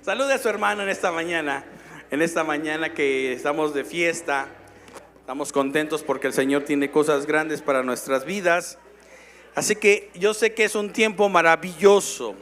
Salude a su hermano en esta mañana que estamos de fiesta. Estamos contentos porque el Señor tiene cosas grandes para nuestras vidas. Así que yo sé que es un tiempo maravilloso.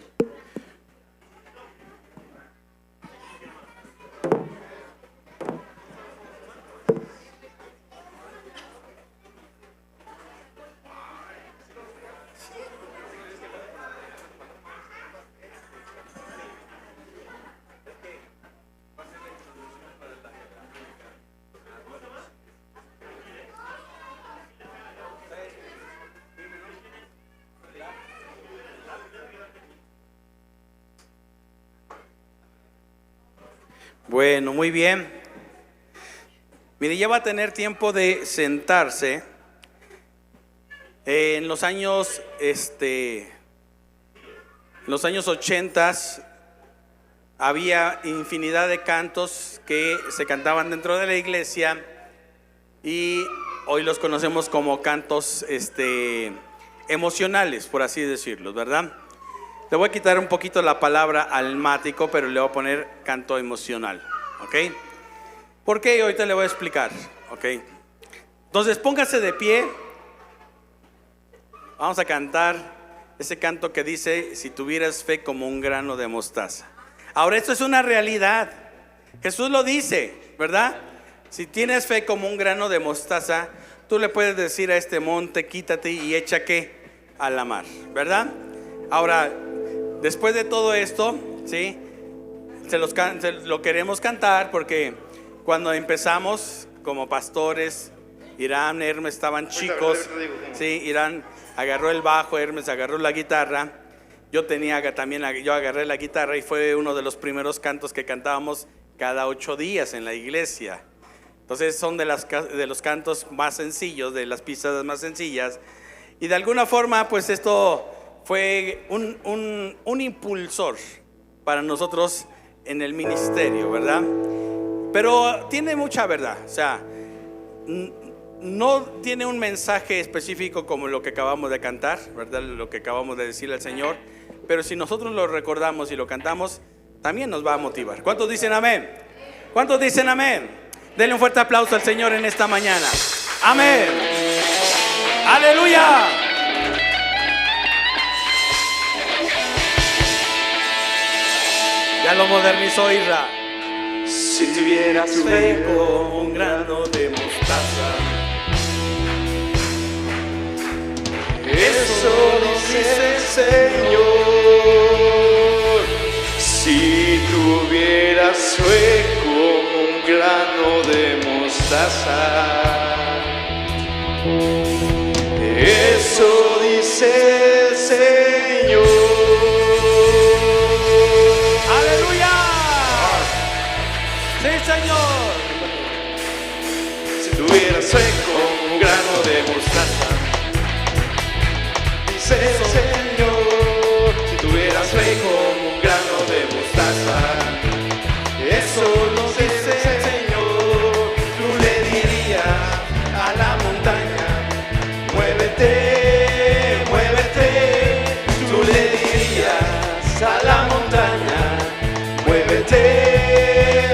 Bueno, muy bien. Mire, ya va a tener tiempo de sentarse. En los años 80 había infinidad de cantos que se cantaban dentro de la iglesia y hoy los conocemos como cantos emocionales, por así decirlo, ¿verdad? Le voy a quitar un poquito la palabra almático, pero le voy a poner canto emocional, ¿ok? ¿Por qué? Ahorita le voy a explicar, ¿ok? Entonces póngase de pie. Vamos a cantar ese canto que dice: si tuvieras fe como un grano de mostaza. Ahora, esto es una realidad. Jesús lo dice, ¿verdad? Si tienes fe como un grano de mostaza, tú le puedes decir a este monte: quítate y echa ¿qué? A la mar, ¿verdad? Ahora, después de todo esto, ¿sí? Se lo queremos cantar porque cuando empezamos como pastores, Irán, Hermes estaban chicos, ¿sí? Irán agarró el bajo, Hermes agarró la guitarra. Yo agarré la guitarra y fue uno de los primeros cantos que cantábamos cada 8 días en la iglesia. Entonces son de los cantos más sencillos, de las pisadas más sencillas. Y de alguna forma, pues esto fue un impulsor para nosotros en el ministerio, ¿verdad? Pero tiene mucha verdad, o sea, no tiene un mensaje específico como lo que acabamos de cantar, ¿verdad? Lo que acabamos de decirle al Señor, pero si nosotros lo recordamos y lo cantamos, también nos va a motivar. ¿Cuántos dicen amén? ¿Cuántos dicen amén? Denle un fuerte aplauso al Señor en esta mañana. Amén. Aleluya. Ya lo modernizó Isra. Si tuvieras fe como un grano de mostaza, eso dice el Señor. Si tuvieras fe como un grano de mostaza, eso dice el Señor. ¡Aleluya! ¡Sí, Señor! Si tuvieras fe como un grano de mostaza, dice el Señor. Si tuvieras fe como un grano de mostaza, eso lo dice el Señor. Tú le dirías a la montaña: muévete, muévete. Tú le dirías a la montaña: muévete,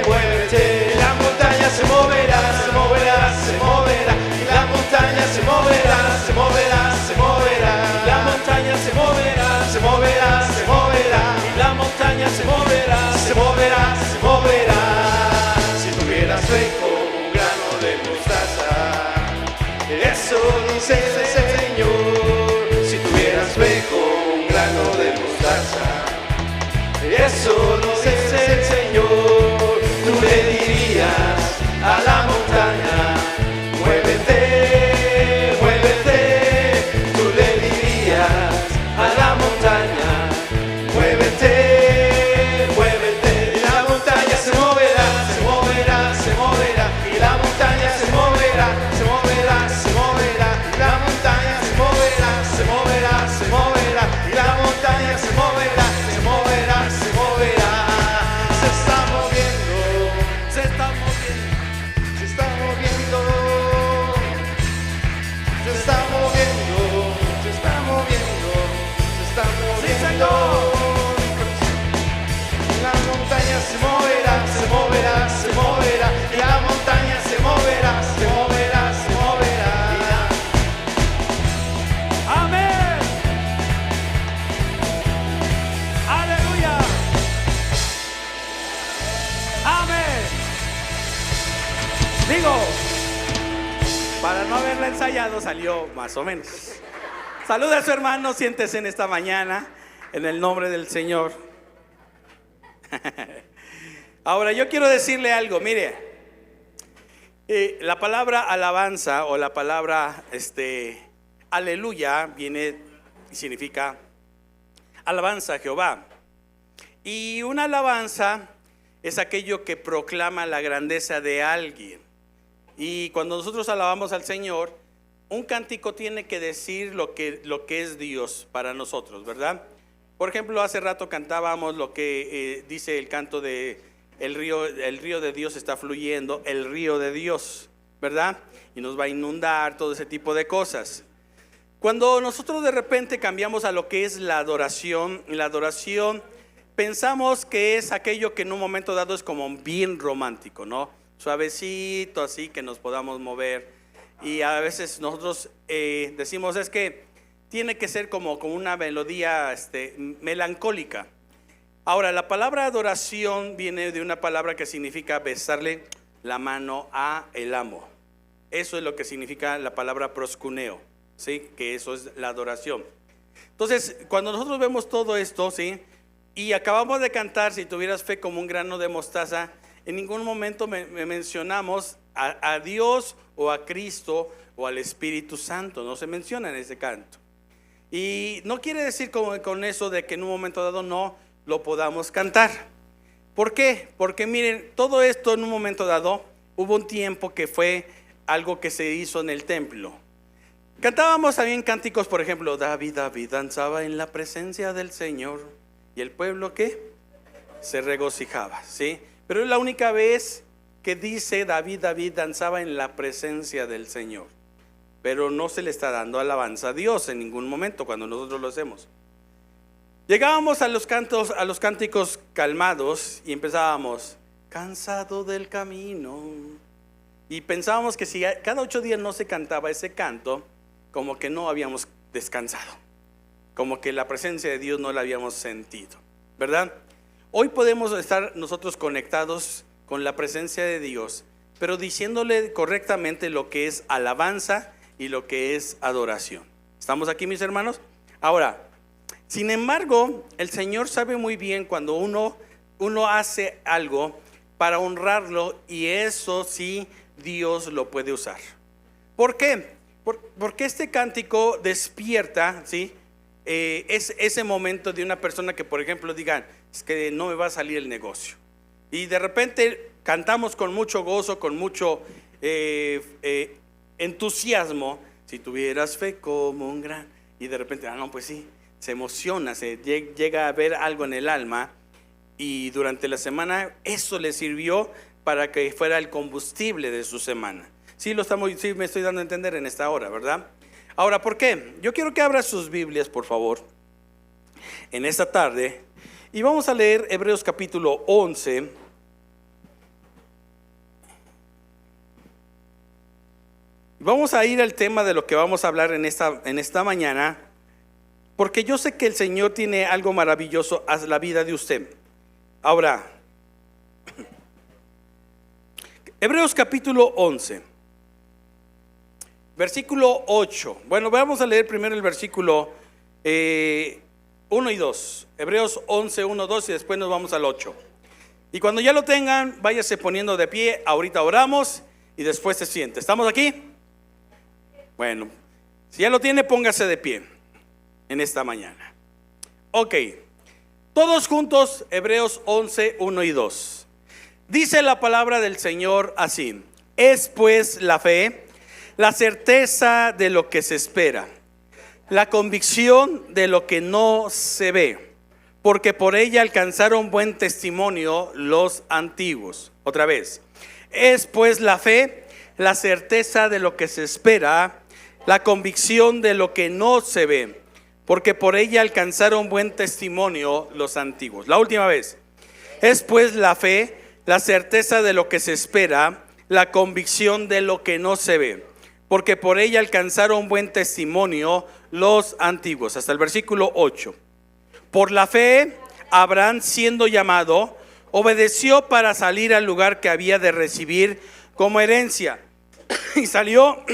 muévete. La montaña se moverá, se moverá, se moverá. Y la montaña se moverá, se moverá, se moverá. La montaña se moverá, se moverá, se moverá. Y la montaña se moverá, se moverá, se moverá. Si tuvieras fe como un grano de mostaza, eso dice el Señor. Si tuvieras fe como un grano de mostaza, eso lo dice el Señor. Tú le dirías a la montaña: muévete, muévete. Tú le dirías a la montaña: muévete, muévete. Y la montaña se moverá, se moverá, se moverá. Y la montaña se moverá, se moverá, se moverá. Y la montaña se moverá, se moverá, se moverá. Y la montaña se moverá, se moverá, se moverá. Se está moviendo, se está moviendo. Para no haberla ensayado, salió más o menos. Saluda a su hermano, siéntese en esta mañana, en el nombre del Señor. Ahora, yo quiero decirle algo, mire. La palabra alabanza o la palabra aleluya viene y significa alabanza a Jehová. Y una alabanza es aquello que proclama la grandeza de alguien. Y cuando nosotros alabamos al Señor, un cántico tiene que decir lo que es Dios para nosotros, ¿verdad? Por ejemplo, hace rato cantábamos lo que dice el canto de el río de Dios está fluyendo, el río de Dios, ¿verdad? Y nos va a inundar, todo ese tipo de cosas. Cuando nosotros de repente cambiamos a lo que es la adoración pensamos que es aquello que en un momento dado es como bien romántico, ¿no? Suavecito, así que nos podamos mover. Y a veces nosotros decimos es que tiene que ser como una melodía melancólica. Ahora, la palabra adoración viene de una palabra que significa besarle la mano a el amo. Eso es lo que significa la palabra proscuneo, ¿sí? Que eso es la adoración. Entonces, cuando nosotros vemos todo esto, ¿sí? Y acabamos de cantar, si tuvieras fe como un grano de mostaza, en ningún momento mencionamos a Dios o a Cristo o al Espíritu Santo, no se menciona en ese canto. Y no quiere decir con eso de que en un momento dado no lo podamos cantar. ¿Por qué? Porque miren, todo esto en un momento dado, hubo un tiempo que fue algo que se hizo en el templo. Cantábamos también cánticos, por ejemplo, David danzaba en la presencia del Señor. ¿Y el pueblo qué? Se regocijaba, ¿sí? Pero es la única vez que dice David danzaba en la presencia del Señor. Pero no se le está dando alabanza a Dios en ningún momento cuando nosotros lo hacemos. Llegábamos a los cánticos calmados y empezábamos, cansado del camino. Y pensábamos que si cada 8 días no se cantaba ese canto, como que no habíamos descansado, como que la presencia de Dios no la habíamos sentido, ¿verdad? Hoy podemos estar nosotros conectados con la presencia de Dios, pero diciéndole correctamente lo que es alabanza y lo que es adoración. ¿Estamos aquí, mis hermanos? Ahora, sin embargo, el Señor sabe muy bien cuando uno hace algo para honrarlo, y eso sí Dios lo puede usar. ¿Por qué? Porque este cántico despierta, ¿sí? Es ese momento de una persona que, por ejemplo, digan, es que no me va a salir el negocio. Y de repente cantamos con mucho gozo, con mucho entusiasmo. Si tuvieras fe como un gran... Y de repente, no, pues sí, se emociona, se llega a ver algo en el alma. Y durante la semana eso le sirvió para que fuera el combustible de su semana. Sí, sí me estoy dando a entender en esta hora, ¿verdad? Ahora, ¿por qué? Yo quiero que abra sus Biblias, por favor, en esta tarde. Y vamos a leer Hebreos capítulo 11. Vamos a ir al tema de lo que vamos a hablar en esta mañana, porque yo sé que el Señor tiene algo maravilloso a la vida de usted. Ahora, Hebreos capítulo 11, versículo 8. Bueno, vamos a leer primero el versículo 1 y 2. Hebreos 11, 1, 2 y después nos vamos al 8. Y cuando ya lo tengan, váyase poniendo de pie. Ahorita oramos y después se siente. ¿Estamos aquí? Bueno, si ya lo tiene, póngase de pie en esta mañana. Ok, todos juntos, Hebreos 11, 1 y 2. Dice la palabra del Señor así: es pues la fe, la certeza de lo que se espera, la convicción de lo que no se ve, porque por ella alcanzaron buen testimonio los antiguos. Otra vez, es pues la fe, la certeza de lo que se espera, la convicción de lo que no se ve, porque por ella alcanzaron buen testimonio los antiguos. La última vez, es pues la fe, la certeza de lo que se espera, la convicción de lo que no se ve, porque por ella alcanzaron buen testimonio los antiguos. Hasta el versículo 8. Por la fe, Abraham, siendo llamado, obedeció para salir al lugar que había de recibir como herencia, y salió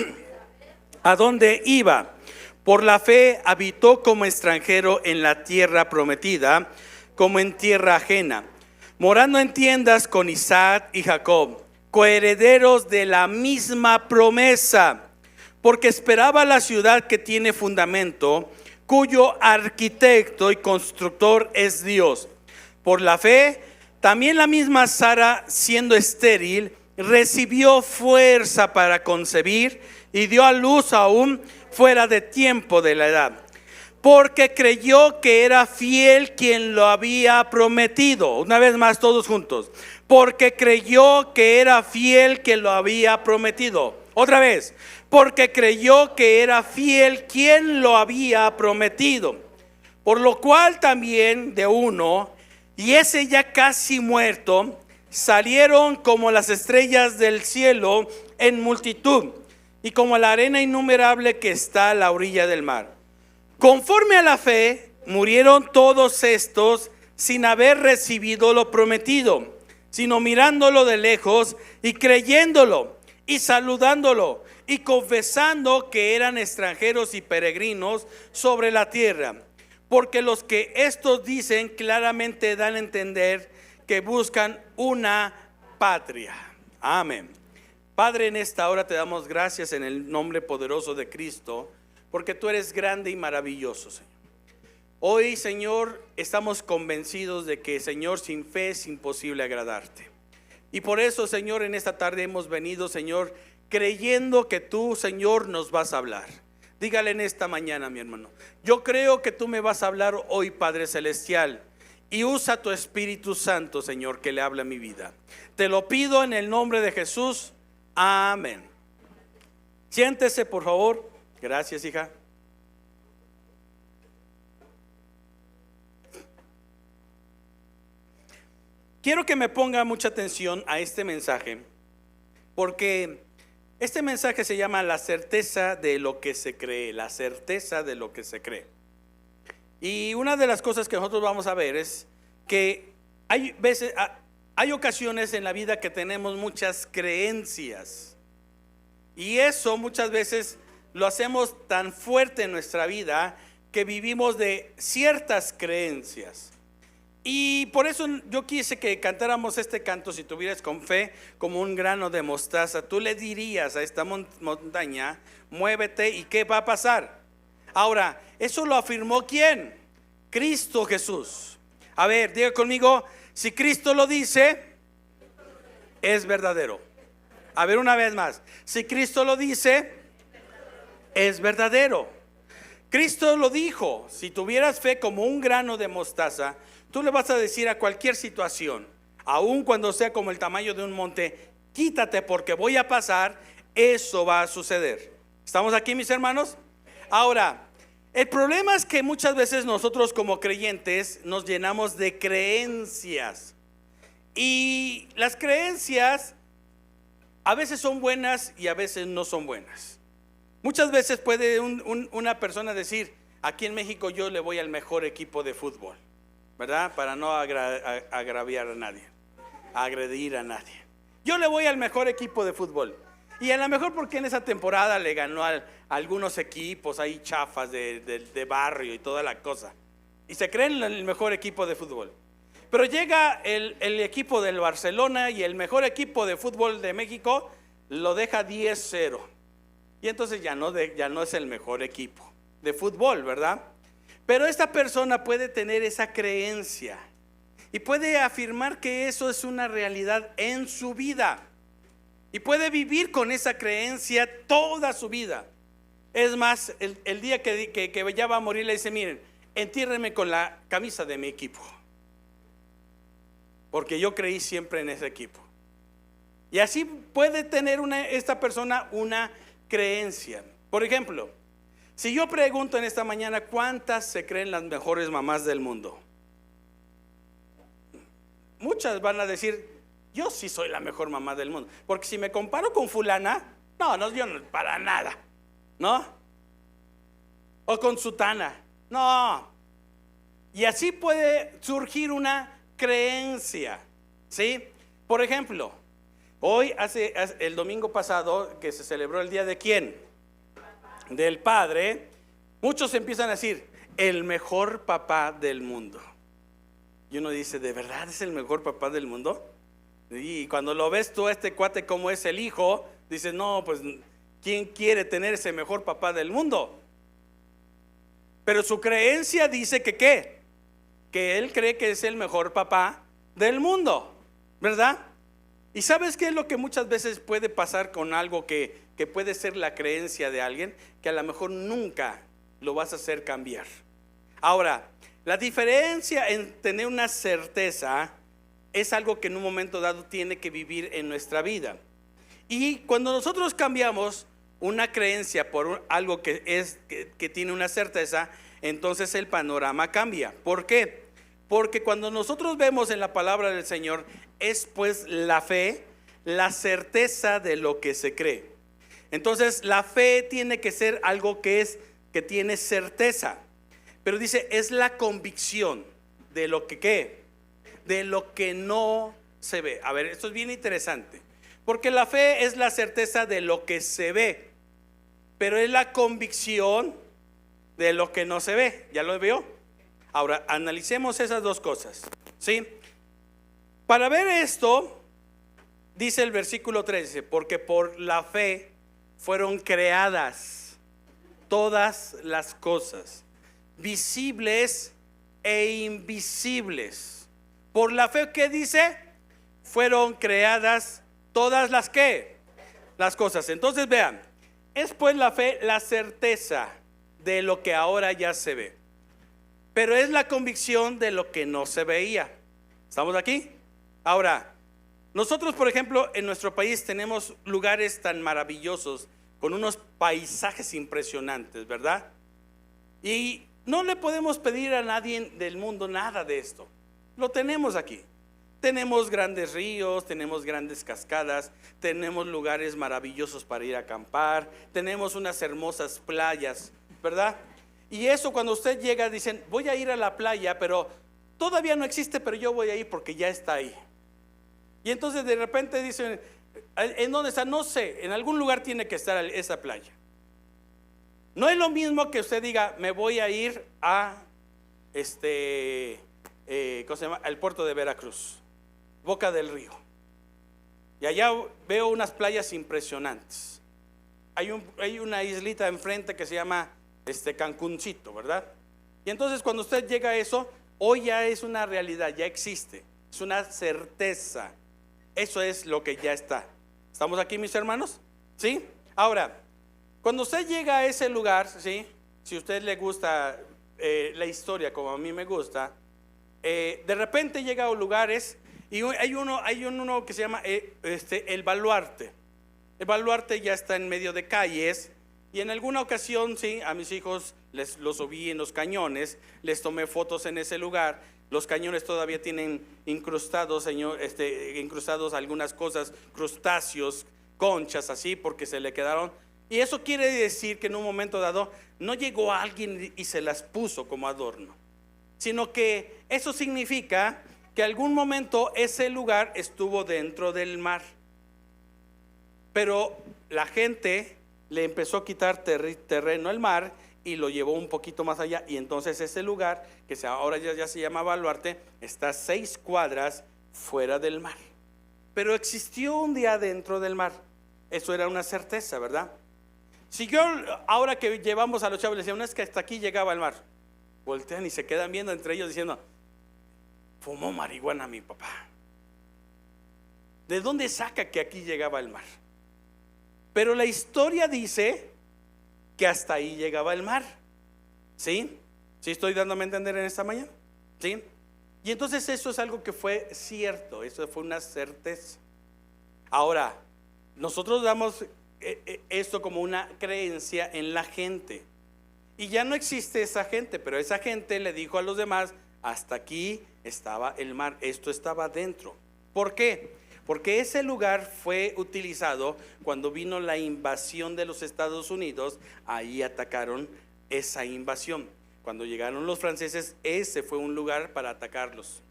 a donde iba. Por la fe habitó como extranjero en la tierra prometida, como en tierra ajena, morando en tiendas con Isaac y Jacob, coherederos de la misma promesa, porque esperaba la ciudad que tiene fundamento, cuyo arquitecto y constructor es Dios. Por la fe, también la misma Sara, siendo estéril, recibió fuerza para concebir y dio a luz aún fuera de tiempo de la edad, porque creyó que era fiel quien lo había prometido. Una vez más, todos juntos. Porque creyó que era fiel quien lo había prometido. Otra vez. Porque creyó que era fiel quien lo había prometido. Por lo cual también de uno, y ese ya casi muerto, salieron como las estrellas del cielo en multitud, y como la arena innumerable que está a la orilla del mar. Conforme a la fe, murieron todos estos sin haber recibido lo prometido, sino mirándolo de lejos y creyéndolo y saludándolo y confesando que eran extranjeros y peregrinos sobre la tierra. Porque los que estos dicen claramente dan a entender que buscan una patria. Amén. Padre, en esta hora te damos gracias en el nombre poderoso de Cristo, porque tú eres grande y maravilloso, Señor. Hoy, Señor, estamos convencidos de que, Señor, sin fe es imposible agradarte. Y por eso, Señor, en esta tarde hemos venido, Señor, creyendo que tú, Señor, nos vas a hablar. Dígale en esta mañana, mi hermano: yo creo que tú me vas a hablar hoy, Padre Celestial. Y usa tu Espíritu Santo, Señor, que le habla a mi vida. Te lo pido en el nombre de Jesús. Amén. Siéntese, por favor. Gracias, hija. Quiero que me ponga mucha atención a este mensaje, porque este mensaje se llama la certeza de lo que se cree. La certeza de lo que se cree. Y una de las cosas que nosotros vamos a ver es que hay ocasiones en la vida que tenemos muchas creencias, y eso muchas veces lo hacemos tan fuerte en nuestra vida que vivimos de ciertas creencias. Y por eso yo quise que cantáramos este canto: si tuvieras con fe como un grano de mostaza, tú le dirías a esta montaña: muévete, ¿y qué va a pasar? Ahora, eso lo afirmó ¿quién? Cristo Jesús. A ver, diga conmigo: si Cristo lo dice, es verdadero. A ver, una vez más: si Cristo lo dice, es verdadero. Cristo lo dijo: si tuvieras fe como un grano de mostaza, tú le vas a decir a cualquier situación, aun cuando sea como el tamaño de un monte: quítate porque voy a pasar. Eso va a suceder. ¿Estamos aquí, mis hermanos? Ahora, el problema es que muchas veces nosotros como creyentes nos llenamos de creencias, y las creencias a veces son buenas y a veces no son buenas. Muchas veces puede una persona decir: aquí en México yo le voy al mejor equipo de fútbol, ¿verdad? Para no agraviar a nadie, agredir a nadie. Yo le voy al mejor equipo de fútbol. Y a lo mejor porque en esa temporada le ganó a algunos equipos ahí chafas de barrio y toda la cosa, y se creen el mejor equipo de fútbol. Pero llega el equipo del Barcelona y el mejor equipo de fútbol de México lo deja 10-0. Y entonces ya no es el mejor equipo de fútbol, ¿verdad? Pero esta persona puede tener esa creencia y puede afirmar que eso es una realidad en su vida, y puede vivir con esa creencia toda su vida. Es más, el día que ya va a morir le dice: miren, entiérrenme con la camisa de mi equipo, porque yo creí siempre en ese equipo. Y así puede tener esta persona una creencia. Por ejemplo, si yo pregunto en esta mañana: ¿cuántas se creen las mejores mamás del mundo? Muchas van a decir: yo sí soy la mejor mamá del mundo, porque si me comparo con fulana, no, yo no, para nada, ¿no? O con sutana, no. Y así puede surgir una creencia, ¿sí? Por ejemplo, Hoy, el domingo pasado, que se celebró el día de ¿quién? Del Padre. Muchos empiezan a decir, el mejor papá del mundo. Y uno dice, ¿de verdad es el mejor papá del mundo? Y cuando lo ves tú a este cuate como es el hijo, dices, no, pues ¿quién quiere tener ese mejor papá del mundo? Pero su creencia dice que ¿qué? Que él cree que es el mejor papá del mundo, ¿verdad? ¿Y sabes qué es lo que muchas veces puede pasar con algo que puede ser la creencia de alguien? Que a lo mejor nunca lo vas a hacer cambiar. Ahora, la diferencia en tener una certeza es algo que en un momento dado tiene que vivir en nuestra vida. Y cuando nosotros cambiamos una creencia por algo que tiene una certeza, entonces el panorama cambia. ¿Por qué? Porque cuando nosotros vemos en la palabra del Señor, es pues la fe, la certeza de lo que se cree. Entonces la fe tiene que ser algo que tiene certeza. Pero dice, es la convicción de lo que ¿qué? De lo que no se ve. A ver, esto es bien interesante. Porque la fe es la certeza de lo que se ve, pero es la convicción de lo que no se ve. ¿Ya lo veo? Ahora, analicemos esas dos cosas, ¿sí? Para ver esto, dice el versículo 13, porque por la fe fueron creadas todas las cosas, visibles e invisibles. Por la fe, ¿qué dice? Fueron creadas todas las ¿qué? Las cosas. Entonces vean, es pues la fe la certeza de lo que ahora ya se ve, pero es la convicción de lo que no se veía. ¿Estamos aquí? Ahora, nosotros por ejemplo en nuestro país tenemos lugares tan maravillosos, con unos paisajes impresionantes, ¿verdad? Y no le podemos pedir a nadie del mundo nada de esto. Lo tenemos aquí. Tenemos grandes ríos, tenemos grandes cascadas, tenemos lugares maravillosos para ir a acampar, tenemos unas hermosas playas, ¿verdad? Y eso cuando usted llega dicen, voy a ir a la playa, pero todavía no existe, pero yo voy a ir porque ya está ahí. Y entonces de repente dicen, ¿en dónde está? No sé, en algún lugar tiene que estar esa playa. No es lo mismo que usted diga, me voy a ir a ¿cómo se llama? Al puerto de Veracruz, Boca del Río. Y allá veo unas playas impresionantes. Hay una islita enfrente que se llama Cancuncito, ¿verdad? Y entonces cuando usted llega a eso, hoy ya es una realidad, ya existe, es una certeza. Eso es lo que ya está. ¿Estamos aquí, mis hermanos? ¿Sí? Ahora, cuando usted llega a ese lugar, ¿sí? Si a usted le gusta la historia como a mí me gusta, de repente llega a lugares y hay uno que se llama el Baluarte. El Baluarte ya está en medio de calles. Y en alguna ocasión, sí, a mis hijos los subí en los cañones, les tomé fotos en ese lugar. Los cañones todavía tienen incrustados algunas cosas, crustáceos, conchas así, porque se le quedaron. Y eso quiere decir que en un momento dado no llegó alguien y se las puso como adorno, sino que eso significa que algún momento ese lugar estuvo dentro del mar. Pero la gente le empezó a quitar terreno al mar y lo llevó un poquito más allá, y entonces ese lugar que ahora ya se llama Baluarte está 6 cuadras fuera del mar, pero existió un día dentro del mar. Eso era una certeza, ¿verdad? Si yo ahora que llevamos a los chavos les decía, no, es que hasta aquí llegaba el mar, voltean y se quedan viendo entre ellos diciendo, fumó marihuana mi papá. ¿De dónde saca que aquí llegaba el mar? Pero la historia dice que hasta ahí llegaba el mar. ¿Sí? ¿Sí estoy dándome a entender en esta mañana? ¿Sí? Y entonces eso es algo que fue cierto, eso fue una certeza. Ahora, nosotros damos esto como una creencia en la gente. Y ya no existe esa gente, pero esa gente le dijo a los demás, hasta aquí estaba el mar, esto estaba dentro. ¿Por qué? Porque ese lugar fue utilizado cuando vino la invasión de los Estados Unidos. Ahí atacaron esa invasión. Cuando llegaron los franceses, ese fue un lugar para atacarlos,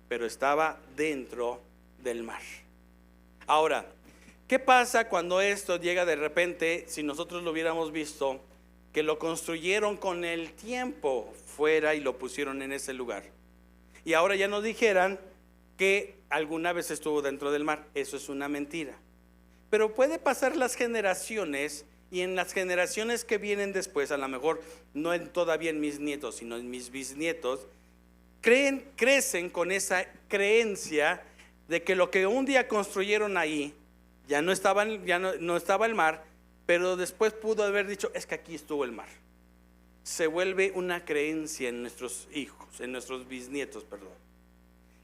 pero estaba dentro del mar. Ahora, ¿qué pasa cuando esto llega de repente, si nosotros lo hubiéramos visto, que lo construyeron con el tiempo fuera y lo pusieron en ese lugar? Y ahora ya nos dijeran que alguna vez estuvo dentro del mar. Eso es una mentira. Pero puede pasar las generaciones, y en las generaciones que vienen después, a lo mejor no todavía en mis nietos, sino en mis bisnietos, crecen con esa creencia de que lo que un día construyeron ahí ya no estaba el mar, pero después pudo haber dicho, es que aquí estuvo el mar. Se vuelve una creencia en nuestros hijos, en nuestros bisnietos, perdón.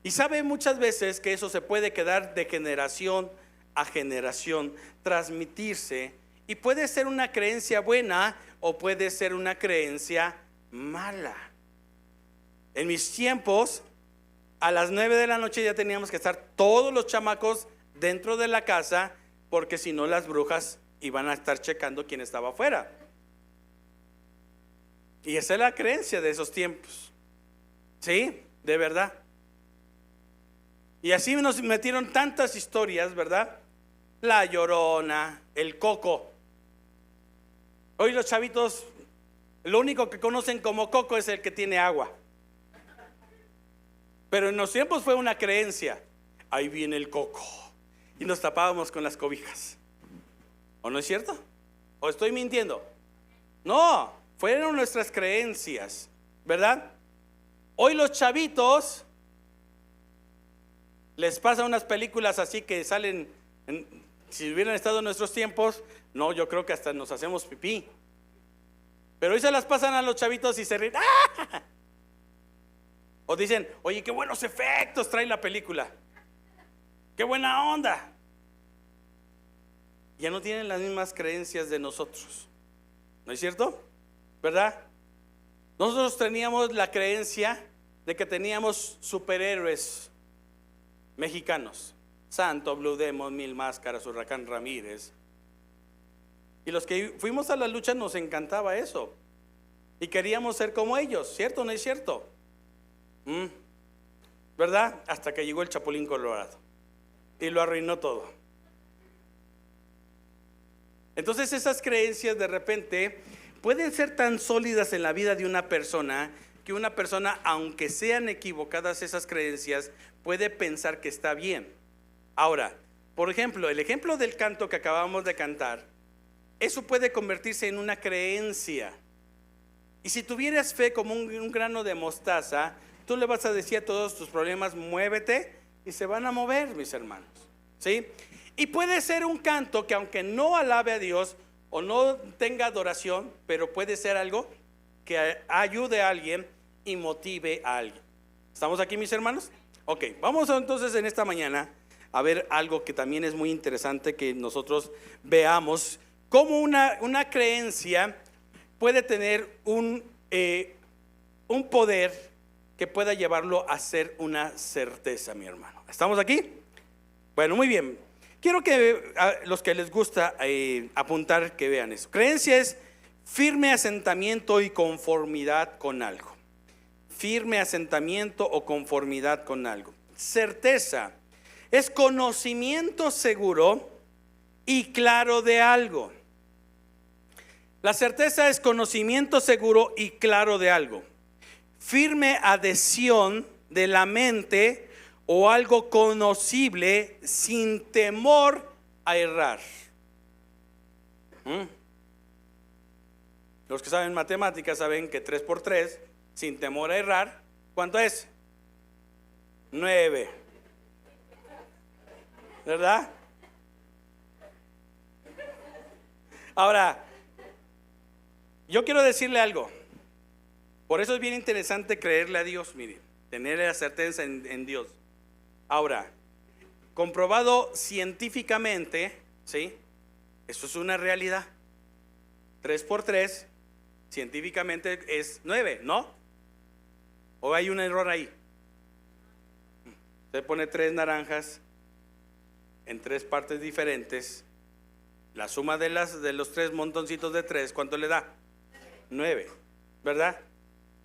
Y sabe muchas veces que eso se puede quedar de generación a generación, transmitirse, y puede ser una creencia buena o puede ser una creencia mala. En mis tiempos, a las 9 de la noche ya teníamos que estar todos los chamacos dentro de la casa, porque si no las brujas iban a estar checando quién estaba afuera. Y esa es la creencia de esos tiempos. Sí, de verdad. Y así nos metieron tantas historias, ¿verdad? La Llorona, el Coco. Hoy los chavitos, lo único que conocen como Coco es el que tiene agua. Pero en los tiempos fue una creencia. Ahí viene el Coco. Y nos tapábamos con las cobijas. ¿O no es cierto? ¿O estoy mintiendo? No, fueron nuestras creencias, ¿verdad? Hoy los chavitos les pasa unas películas así que salen, si hubieran estado en nuestros tiempos, no, yo creo que hasta nos hacemos pipí. Pero hoy se las pasan a los chavitos y se ríen. ¡Ah! O dicen, oye, qué buenos efectos trae la película, qué buena onda. Ya no tienen las mismas creencias de nosotros, ¿no es cierto? ¿Verdad? Nosotros teníamos la creencia de que teníamos superhéroes mexicanos: Santo, Blue Demon, Mil Máscaras, Huracán Ramírez. Y los que fuimos a la lucha nos encantaba eso, y queríamos ser como ellos, ¿cierto o no es cierto? ¿Verdad? Hasta que llegó el Chapulín Colorado y lo arruinó todo. Entonces esas creencias de repente pueden ser tan sólidas en la vida de una persona, que una persona, aunque sean equivocadas esas creencias, puede pensar que está bien. Ahora, por ejemplo, el ejemplo del canto que acabamos de cantar, eso puede convertirse en una creencia. Y si tuvieras fe como un grano de mostaza, tú le vas a decir a todos tus problemas, muévete, y se van a mover, mis hermanos, ¿sí? Y puede ser un canto que, aunque no alabe a Dios o no tenga adoración, pero puede ser algo que ayude a alguien y motive a alguien. ¿Estamos aquí, mis hermanos? Ok, vamos entonces en esta mañana a ver algo que también es muy interesante, que nosotros veamos cómo una creencia puede tener un poder que pueda llevarlo a ser una certeza, mi hermano. ¿Estamos aquí? Bueno, muy bien. Quiero que a los que les gusta apuntar, que vean eso. Creencia es firme asentamiento y conformidad con algo. Firme asentamiento o conformidad con algo. Certeza es conocimiento seguro y claro de algo. La certeza es conocimiento seguro y claro de algo. Firme adhesión de la mente o algo conocible sin temor a errar. Los que saben matemáticas saben que 3 por 3, sin temor a errar, ¿cuánto es? 9. ¿Verdad? Ahora, yo quiero decirle algo. Por eso es bien interesante creerle a Dios, mire, tener la certeza en Dios. Ahora, comprobado científicamente, ¿sí? Eso es una realidad. 3 por 3, científicamente es 9, ¿no? ¿O hay un error ahí? Usted pone 3 naranjas en 3 partes diferentes. La suma de los 3 montoncitos de 3, ¿cuánto le da? 9, ¿verdad?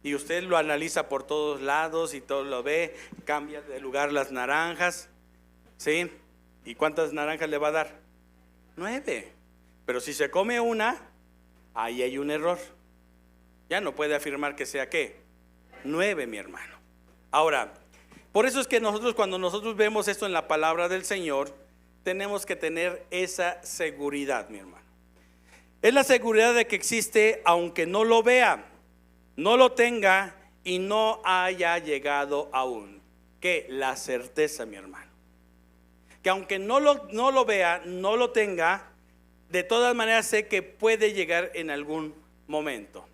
Y usted lo analiza por todos lados y todo lo ve, cambia de lugar las naranjas, ¿sí? ¿Y cuántas naranjas le va a dar? 9. Pero si se come una, ahí hay un error. Ya no puede afirmar que sea ¿qué? 9, mi hermano. Ahora, por eso es que nosotros, cuando nosotros vemos esto en la palabra del Señor, tenemos que tener esa seguridad, mi hermano. Es la seguridad de que existe, aunque no lo vea, no lo tenga y no haya llegado aún. ¿Qué? La certeza, mi hermano. Que aunque no lo vea, no lo tenga, de todas maneras sé que puede llegar en algún momento.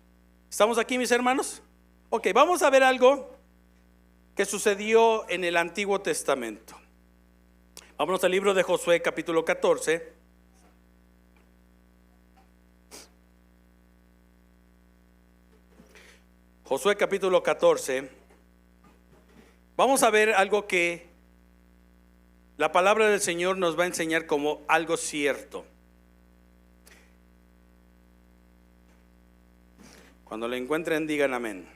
¿Estamos aquí, mis hermanos? Ok, vamos a ver algo que sucedió en el Antiguo Testamento. Vámonos al libro de Josué, capítulo 14. Josué capítulo 14. Vamos a ver algo que la palabra del Señor nos va a enseñar como algo cierto. Cuando lo encuentren, digan amén.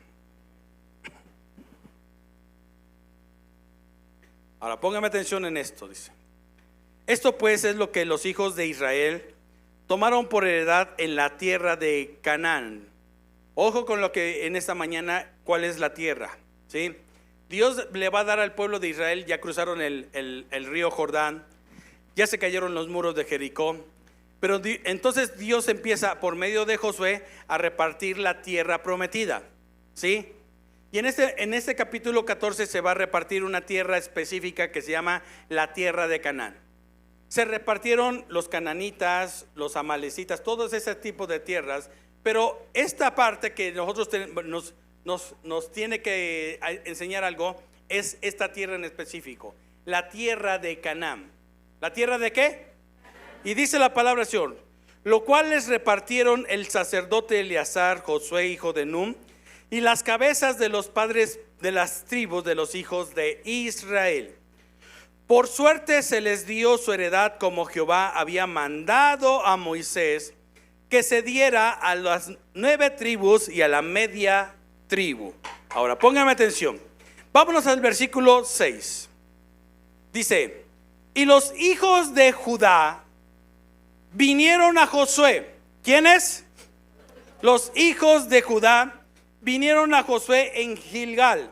Ahora póngame atención en esto, dice. Esto pues es lo que los hijos de Israel tomaron por heredad en la tierra de Canaán. Ojo con lo que en esta mañana, ¿cuál es la tierra? ¿Sí? Dios le va a dar al pueblo de Israel, ya cruzaron el río Jordán, ya se cayeron los muros de Jericó, pero entonces Dios empieza por medio de Josué a repartir la tierra prometida, ¿sí? Y en este capítulo 14 se va a repartir una tierra específica que se llama la tierra de Canaán. Se repartieron los cananitas, los amalecitas, todos ese tipo de tierras. Pero esta parte que nosotros nos tiene que enseñar algo es esta tierra en específico, la tierra de Canaán. ¿La tierra de qué? Y dice la palabra Señor, lo cual les repartieron el sacerdote Eleazar, Josué hijo de Nun, y las cabezas de los padres de las tribus de los hijos de Israel. Por suerte se les dio su heredad como Jehová había mandado a Moisés, que se diera a las 9 tribus y a la media tribu. Ahora póngame atención. Vámonos al versículo 6. Dice, y los hijos de Judá vinieron a Josué. ¿Quiénes? Los hijos de Judá vinieron a Josué en Gilgal.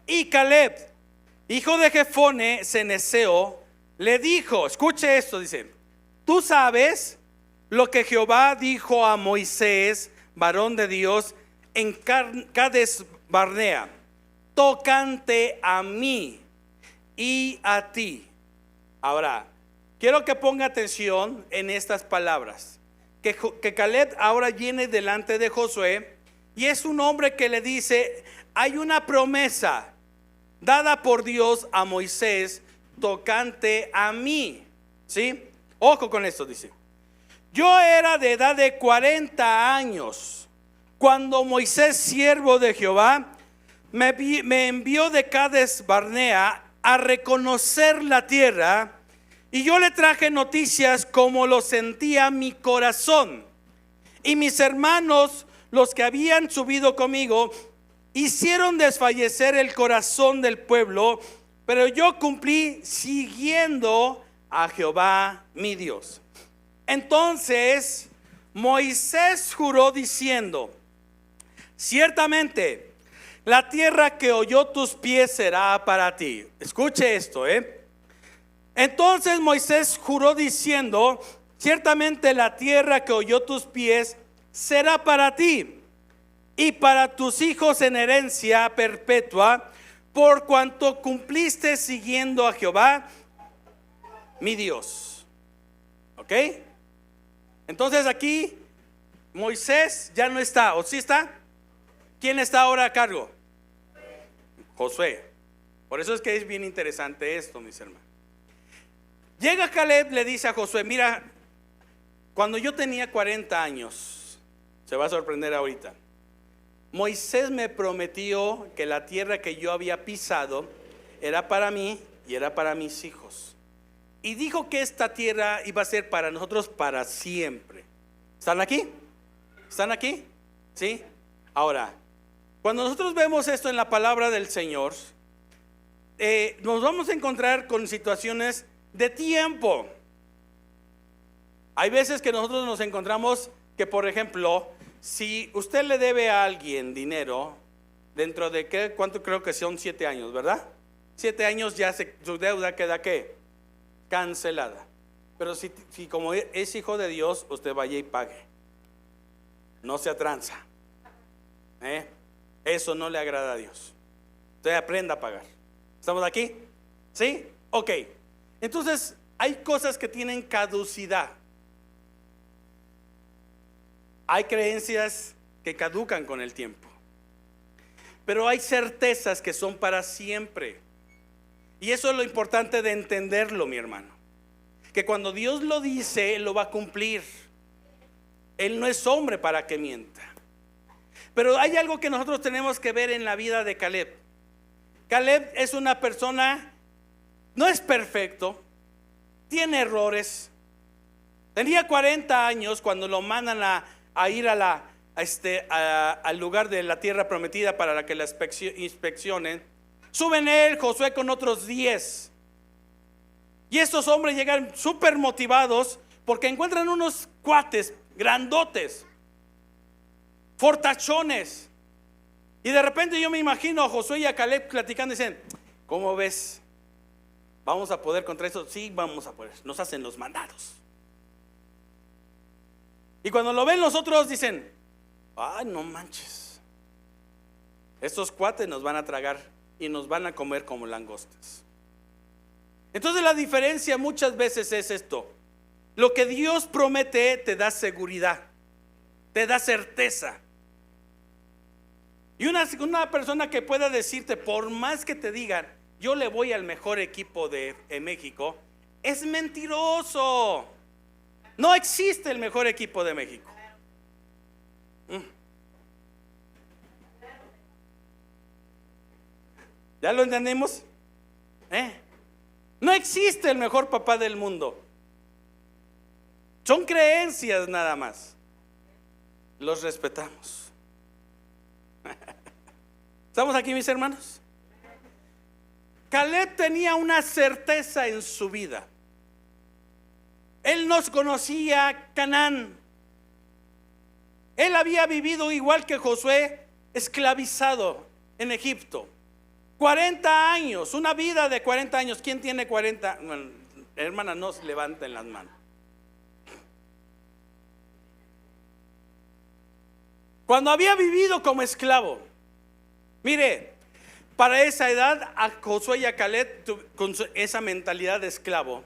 Y Caleb, hijo de Jefone ceneseo, le dijo, escuche esto, dice, tú sabes lo que Jehová dijo a Moisés, varón de Dios, en Cades Barnea, tocante a mí y a ti. Ahora, quiero que ponga atención en estas palabras. Que Caleb ahora viene delante de Josué y es un hombre que le dice, hay una promesa dada por Dios a Moisés tocante a mí. ¿Sí? Ojo con esto, dice. Yo era de edad de 40 años cuando Moisés, siervo de Jehová, me envió de Cades Barnea a reconocer la tierra, y yo le traje noticias como lo sentía mi corazón. Y mis hermanos, los que habían subido conmigo, hicieron desfallecer el corazón del pueblo, pero yo cumplí siguiendo a Jehová mi Dios. Entonces Moisés juró diciendo, ciertamente la tierra que oyó tus pies será para ti. Escuche esto, Entonces Moisés juró diciendo, ciertamente la tierra que oyó tus pies será para ti y para tus hijos en herencia perpetua, por cuanto cumpliste siguiendo a Jehová mi Dios. ¿Ok? Entonces aquí Moisés ya no está, ¿o sí está? ¿Quién está ahora a cargo? Josué. Por eso es que es bien interesante esto, mis hermanos. Llega Caleb, le dice a Josué, mira, cuando yo tenía 40 años, se va a sorprender ahorita, Moisés me prometió que la tierra que yo había pisado era para mí y era para mis hijos. Y dijo que esta tierra iba a ser para nosotros para siempre. ¿Están aquí? ¿Están aquí? ¿Sí? Ahora, cuando nosotros vemos esto en la palabra del Señor, nos vamos a encontrar con situaciones de tiempo. Hay veces que nosotros nos encontramos que, por ejemplo, si usted le debe a alguien dinero, dentro de qué, ¿cuánto? Creo que son 7 años, ¿verdad? 7 años ya su deuda queda ¿qué? Cancelada. Pero si como es hijo de Dios, usted vaya y pague. No se atranza. Eso no le agrada a Dios. Usted aprenda a pagar. ¿Estamos aquí? ¿Sí? Ok. Entonces, hay cosas que tienen caducidad. Hay creencias que caducan con el tiempo. Pero hay certezas que son para siempre. Y eso es lo importante de entenderlo, mi hermano. Que cuando Dios lo dice, Él lo va a cumplir. Él no es hombre para que mienta. Pero hay algo que nosotros tenemos que ver en la vida de Caleb. Caleb es una persona, no es perfecto, tiene errores. Tenía 40 años cuando lo mandan a ir al lugar de la tierra prometida para la que la inspeccionen. Suben él, Josué con otros 10. Y estos hombres llegan súper motivados porque encuentran unos cuates grandotes, fortachones. Y de repente yo me imagino a Josué y a Caleb platicando y dicen: ¿cómo ves? ¿Vamos a poder contra eso? Sí, vamos a poder. Nos hacen los mandados. Y cuando lo ven los otros dicen: ay, no manches, estos cuates nos van a tragar y nos van a comer como langostas. Entonces la diferencia muchas veces es esto: lo que Dios promete te da seguridad, te da certeza. Y una persona que pueda decirte, por más que te digan, yo le voy al mejor equipo de México, es mentiroso. No existe el mejor equipo de México. ¿Ya lo entendemos? No existe el mejor papá del mundo. Son creencias nada más. Los respetamos. ¿Estamos aquí, mis hermanos? Caleb tenía una certeza en su vida. Él no conocía Canaán. Él había vivido igual que Josué, esclavizado en Egipto. 40 años, una vida de 40 años. ¿Quién tiene 40? Bueno, hermanas, no se levanten las manos. Cuando había vivido como esclavo, mire, para esa edad a Josué y a Caleb, con esa mentalidad de esclavo,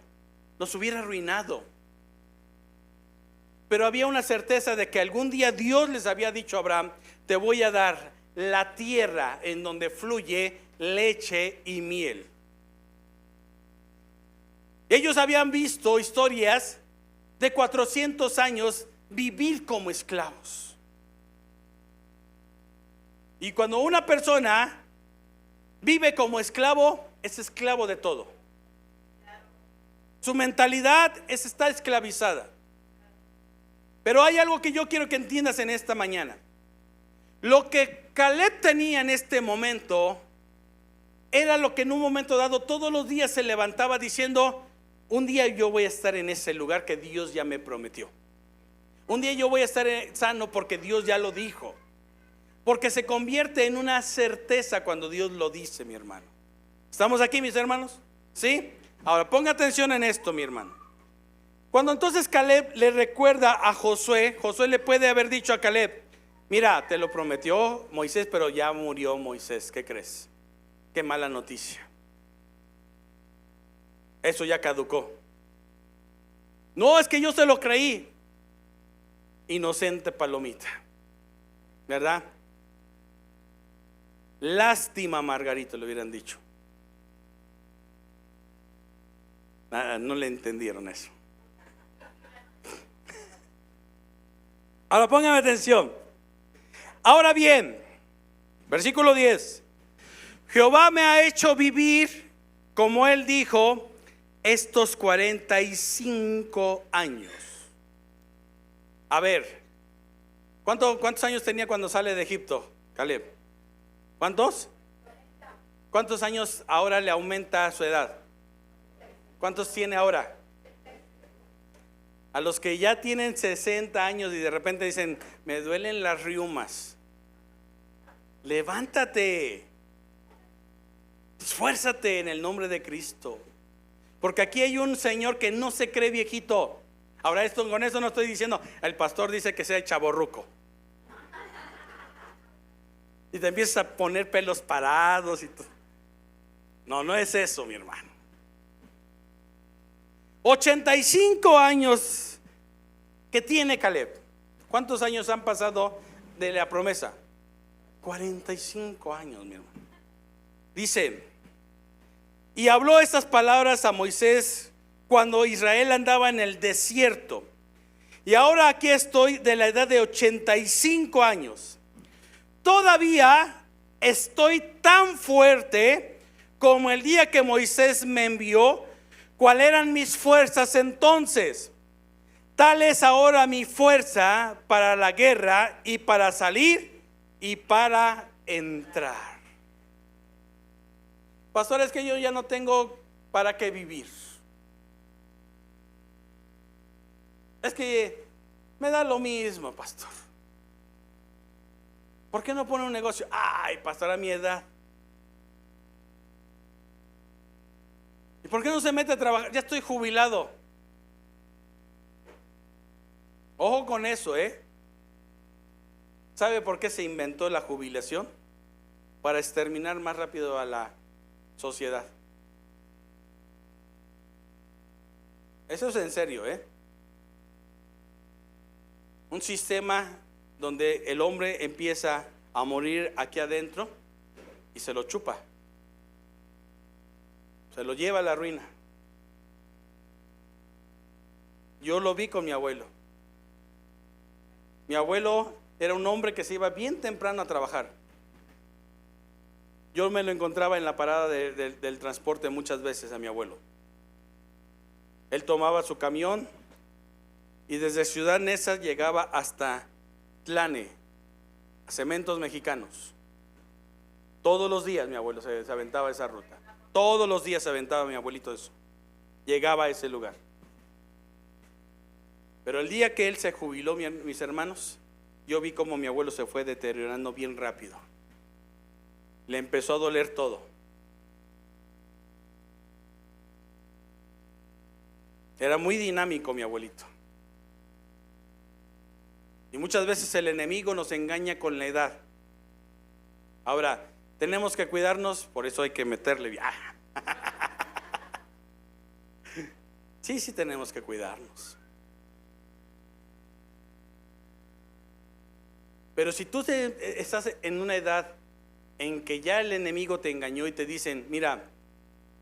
los hubiera arruinado. Pero había una certeza de que algún día Dios les había dicho a Abraham: te voy a dar la tierra en donde fluye leche y miel. Ellos habían visto historias de 400 años vivir como esclavos. Y cuando una persona vive como esclavo, es esclavo de todo. Su mentalidad está esclavizada. Pero hay algo que yo quiero que entiendas en esta mañana. Lo que Caleb tenía en este momento era lo que en un momento dado todos los días se levantaba diciendo: un día yo voy a estar en ese lugar que Dios ya me prometió. Un día yo voy a estar sano porque Dios ya lo dijo. Porque se convierte en una certeza cuando Dios lo dice, mi hermano. ¿Estamos aquí, mis hermanos? ¿Sí? Ahora ponga atención en esto, mi hermano. Cuando entonces Caleb le recuerda a Josué, Josué le puede haber dicho a Caleb: mira, te lo prometió Moisés, pero ya murió Moisés. ¿Qué crees? Qué mala noticia. Eso ya caducó. No, es que yo se lo creí. Inocente palomita, ¿verdad? Lástima, Margarito, le hubieran dicho. No le entendieron eso. Ahora póngame atención. Ahora bien, versículo 10. Jehová me ha hecho vivir, como él dijo, estos 45 años. A ver, ¿cuántos años tenía cuando sale de Egipto, Caleb? ¿Cuántos? ¿Cuántos años ahora le aumenta su edad? ¿Cuántos tiene ahora? A los que ya tienen 60 años y de repente dicen, me duelen las riumas. Levántate. Esfuérzate en el nombre de Cristo. Porque aquí hay un señor que no se cree viejito. Ahora con eso no estoy diciendo, el pastor dice que sea chavorruco. Y te empiezas a poner pelos parados y todo. No, no es eso, mi hermano. 85 años que tiene Caleb. ¿Cuántos años han pasado de la promesa? 45 años, mi hermano. Dice, y habló estas palabras a Moisés cuando Israel andaba en el desierto. Y ahora aquí estoy de la edad de 85 años. Todavía estoy tan fuerte como el día que Moisés me envió. ¿Cuáles eran mis fuerzas entonces? Tal es ahora mi fuerza para la guerra y para salir y para entrar. Pastor, es que yo ya no tengo para qué vivir. Es que me da lo mismo, pastor. ¿Por qué no pone un negocio? Ay, pastor, a mi edad. ¿Y por qué no se mete a trabajar? Ya estoy jubilado. Ojo con eso, ¿Sabe por qué se inventó la jubilación? Para exterminar más rápido a la sociedad. Eso es en serio, Un sistema donde el hombre empieza a morir aquí adentro y se lo chupa. Se lo lleva a la ruina. Yo lo vi con mi abuelo. Mi abuelo era un hombre que se iba bien temprano a trabajar. Yo me lo encontraba en la parada del transporte muchas veces a mi abuelo. Él tomaba su camión y desde Ciudad Neza llegaba hasta Tlane, a Cementos Mexicanos. Todos los días mi abuelo se aventaba esa ruta. Todos los días se aventaba mi abuelito eso. Llegaba a ese lugar. Pero el día que él se jubiló, mis hermanos, yo vi cómo mi abuelo se fue deteriorando bien rápido. Le empezó a doler todo. Era muy dinámico mi abuelito. Y muchas veces el enemigo nos engaña con la edad. Ahora, tenemos que cuidarnos, por eso hay que meterle. Sí, tenemos que cuidarnos. Pero si tú estás en una edad en que ya el enemigo te engañó y te dicen, mira,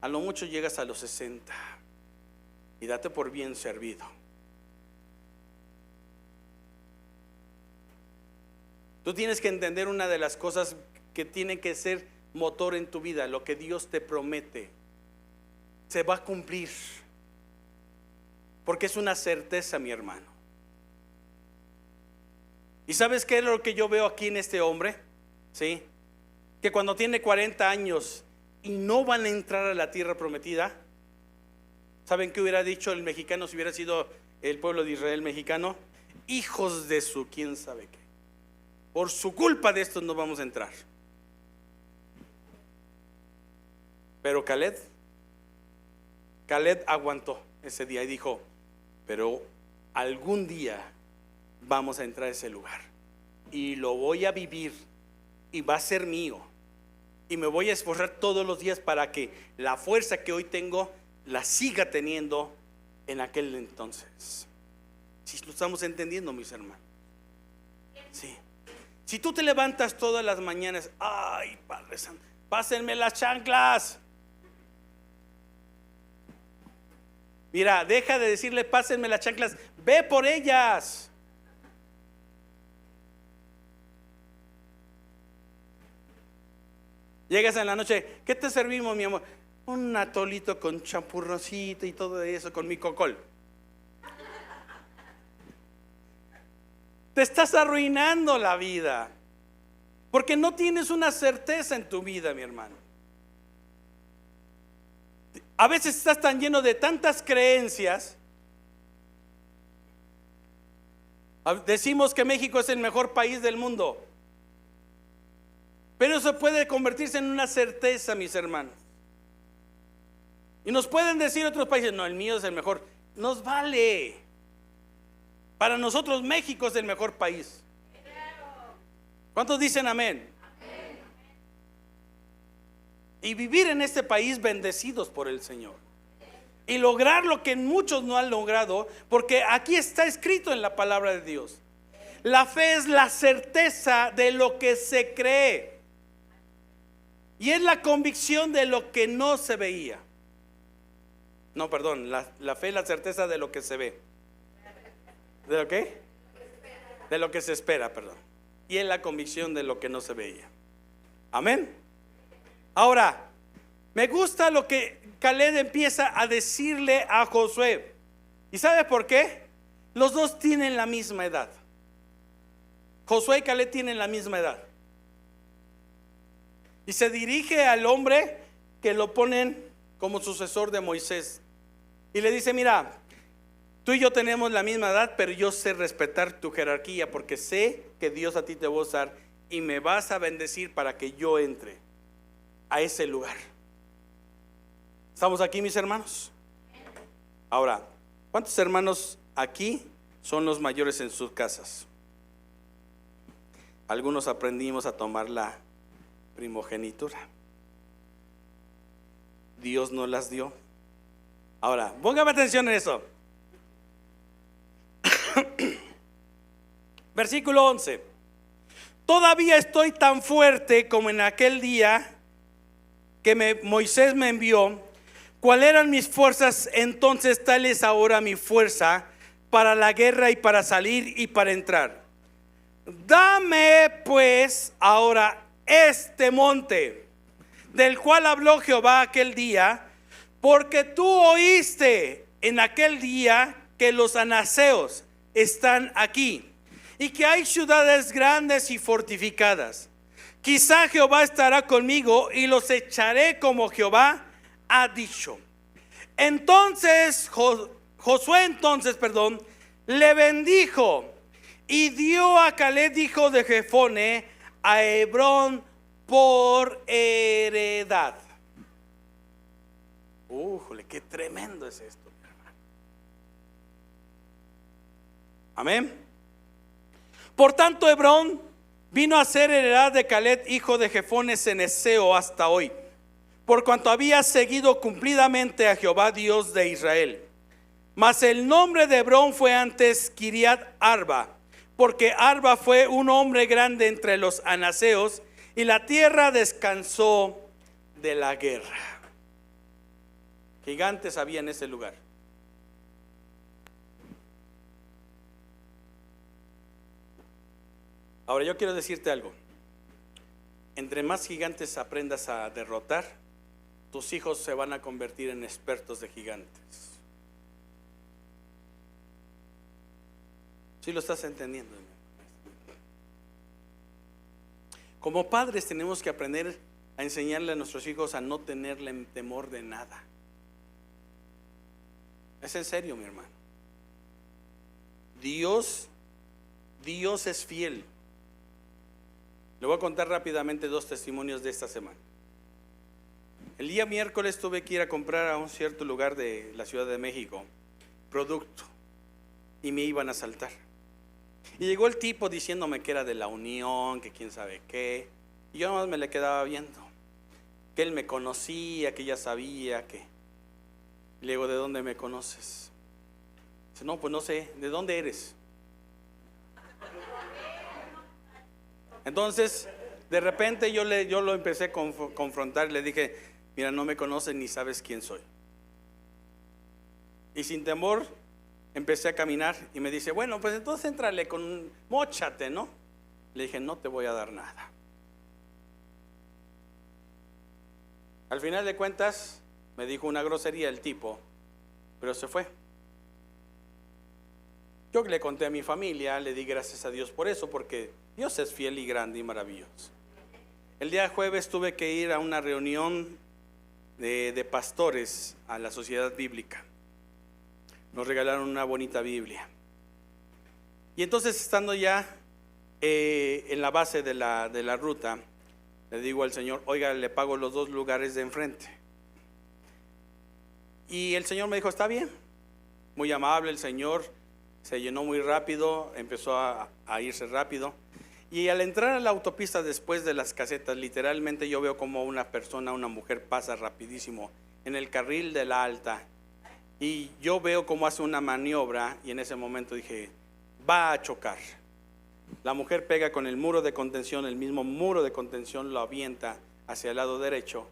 a lo mucho llegas a los 60 y date por bien servido. Tú tienes que entender una de las cosas que tiene que ser motor en tu vida. Lo que Dios te promete se va a cumplir, porque es una certeza, mi hermano. ¿Y sabes qué es lo que yo veo aquí en este hombre? ¿Sí? Que cuando tiene 40 años y no van a entrar a la tierra prometida, ¿saben qué hubiera dicho el mexicano si hubiera sido el pueblo de Israel mexicano? Hijos de su quién sabe qué. Por su culpa de estos no vamos a entrar. Pero Caleb aguantó ese día y dijo, pero algún día vamos a entrar a ese lugar y lo voy a vivir y va a ser mío y me voy a esforzar todos los días para que la fuerza que hoy tengo la siga teniendo en aquel entonces. Si lo estamos entendiendo, mis hermanos. Sí. Si tú te levantas todas las mañanas, ay, Padre Santo, pásenme las chanclas. Mira, deja de decirle pásenme las chanclas, ve por ellas. Llegas en la noche, ¿qué te servimos, mi amor? Un atolito con champurrosito y todo eso, con mi cocol. Te estás arruinando la vida, porque no tienes una certeza en tu vida, mi hermano. A veces estás tan lleno de tantas creencias. Decimos que México es el mejor país del mundo, pero eso puede convertirse en una certeza, mis hermanos. Y nos pueden decir otros países, no, el mío es el mejor. Nos vale. Para nosotros México es el mejor país. ¿Cuántos dicen amén? Y vivir en este país bendecidos por el Señor. Y lograr lo que muchos no han logrado, porque aquí está escrito en la palabra de Dios. La fe es la certeza de lo que se cree. Y es la convicción de lo que no se veía. No, perdón, la fe es la certeza de lo que se ve. ¿De lo qué? De lo que se espera, perdón. Y es la convicción de lo que no se veía. Amén. Ahora, me gusta lo que Caleb empieza a decirle a Josué. ¿Y sabe por qué? Los dos tienen la misma edad. Josué y Caleb tienen la misma edad. Y se dirige al hombre que lo ponen como sucesor de Moisés. Y le dice, mira, tú y yo tenemos la misma edad, pero yo sé respetar tu jerarquía, porque sé que Dios a ti te va a usar y me vas a bendecir para que yo entre a ese lugar. ¿Estamos aquí, mis hermanos? Ahora, ¿cuántos hermanos aquí son los mayores en sus casas? Algunos aprendimos a tomar la primogenitura. Dios nos las dio. Ahora, póngame atención en eso. Versículo 11. Todavía estoy tan fuerte como en aquel día que Moisés me envió. ¿Cuáles eran mis fuerzas entonces? Tal es ahora mi fuerza para la guerra y para salir y para entrar. Dame pues ahora este monte del cual habló Jehová aquel día, porque tú oíste en aquel día que los anaseos están aquí y que hay ciudades grandes y fortificadas. Quizá Jehová estará conmigo y los echaré como Jehová ha dicho. Entonces Josué le bendijo y dio a Caleb hijo de Jefone a Hebrón por heredad. Qué tremendo es esto, mi hermano. Amén. Por tanto, Hebrón vino a ser heredad de Caleb hijo de Jefone ceneseo hasta hoy, por cuanto había seguido cumplidamente a Jehová Dios de Israel. Mas el nombre de Hebrón fue antes Kiriat Arba, porque Arba fue un hombre grande entre los anaseos, y la tierra descansó de la guerra. Gigantes había en ese lugar. Ahora yo quiero decirte algo. Entre más gigantes aprendas a derrotar, tus hijos se van a convertir en expertos de gigantes. ¿Sí lo estás entendiendo? Como padres tenemos que aprender a enseñarle a nuestros hijos a no tenerle temor de nada. Es en serio, mi hermano. Dios es fiel. Le voy a contar rápidamente 2 testimonios de esta semana. El día miércoles tuve que ir a comprar a un cierto lugar de la Ciudad de México producto y me iban a asaltar. Y llegó el tipo diciéndome que era de la Unión, que quién sabe qué. Y yo nomás me le quedaba viendo, que él me conocía, que ya sabía que. Y le digo, ¿de dónde me conoces? Dice, no, pues no sé, ¿de dónde eres? Entonces, de repente yo lo empecé a confrontar y le dije, mira, no me conoces ni sabes quién soy. Y sin temor empecé a caminar y me dice, bueno, pues entonces éntrale móchate, ¿no? Le dije, no te voy a dar nada. Al final de cuentas, me dijo una grosería el tipo, pero se fue. Yo le conté a mi familia, le di gracias a Dios por eso, porque Dios es fiel y grande y maravilloso. El día jueves tuve que ir a una reunión de pastores a la sociedad bíblica. Nos regalaron una bonita Biblia. Y entonces, estando ya en la base de la ruta, le digo al Señor: oiga, le pago los 2 lugares de enfrente. Y el Señor me dijo: está bien. Muy amable el Señor, se llenó muy rápido, empezó a irse rápido. Y al entrar a la autopista después de las casetas, literalmente yo veo como una mujer pasa rapidísimo en el carril de la alta. Y yo veo cómo hace una maniobra, y en ese momento dije: va a chocar. La mujer pega con el muro de contención, el mismo muro de contención lo avienta hacia el lado derecho.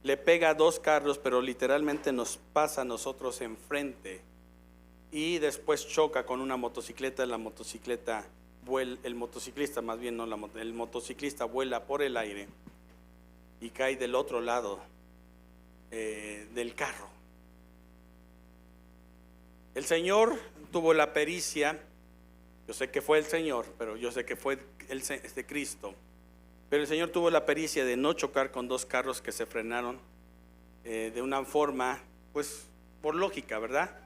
Le pega a 2 carros, pero literalmente nos pasa a nosotros enfrente. Y después choca con una motocicleta. El motociclista, más bien, no, el motociclista vuela por el aire y cae del otro lado del carro. El Señor tuvo la pericia. Yo sé que fue el Señor, pero yo sé que fue Cristo. Pero el Señor tuvo la pericia de no chocar con 2 carros que se frenaron de una forma, pues, por lógica, ¿verdad?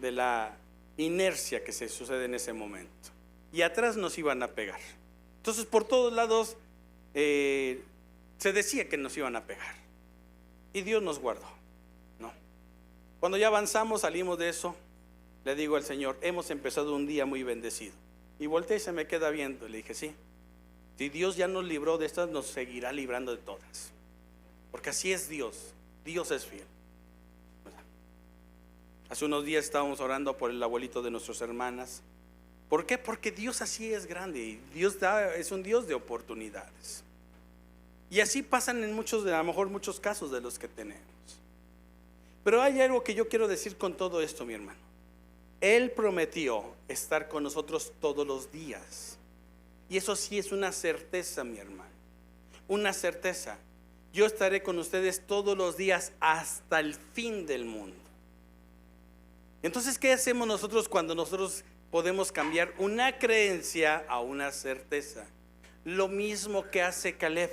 De la inercia que se sucede en ese momento. Y atrás nos iban a pegar. Entonces, por todos lados se decía que nos iban a pegar. Y Dios nos guardó, ¿no? Cuando ya avanzamos, salimos de eso, le digo al Señor: hemos empezado un día muy bendecido. Y volteé y se me queda viendo. Le dije: sí, si Dios ya nos libró de estas, nos seguirá librando de todas. Porque así es Dios. Dios es fiel. Hace unos días estábamos orando por el abuelito de nuestras hermanas. ¿Por qué? Porque Dios así es grande. Y Dios es un Dios de oportunidades. Y así pasan en muchos casos de los que tenemos. Pero hay algo que yo quiero decir con todo esto, mi hermano. Él prometió estar con nosotros todos los días. Y eso sí es una certeza, mi hermano. Una certeza. Yo estaré con ustedes todos los días hasta el fin del mundo. Entonces, ¿qué hacemos nosotros cuando nosotros podemos cambiar una creencia a una certeza? Lo mismo que hace Caleb.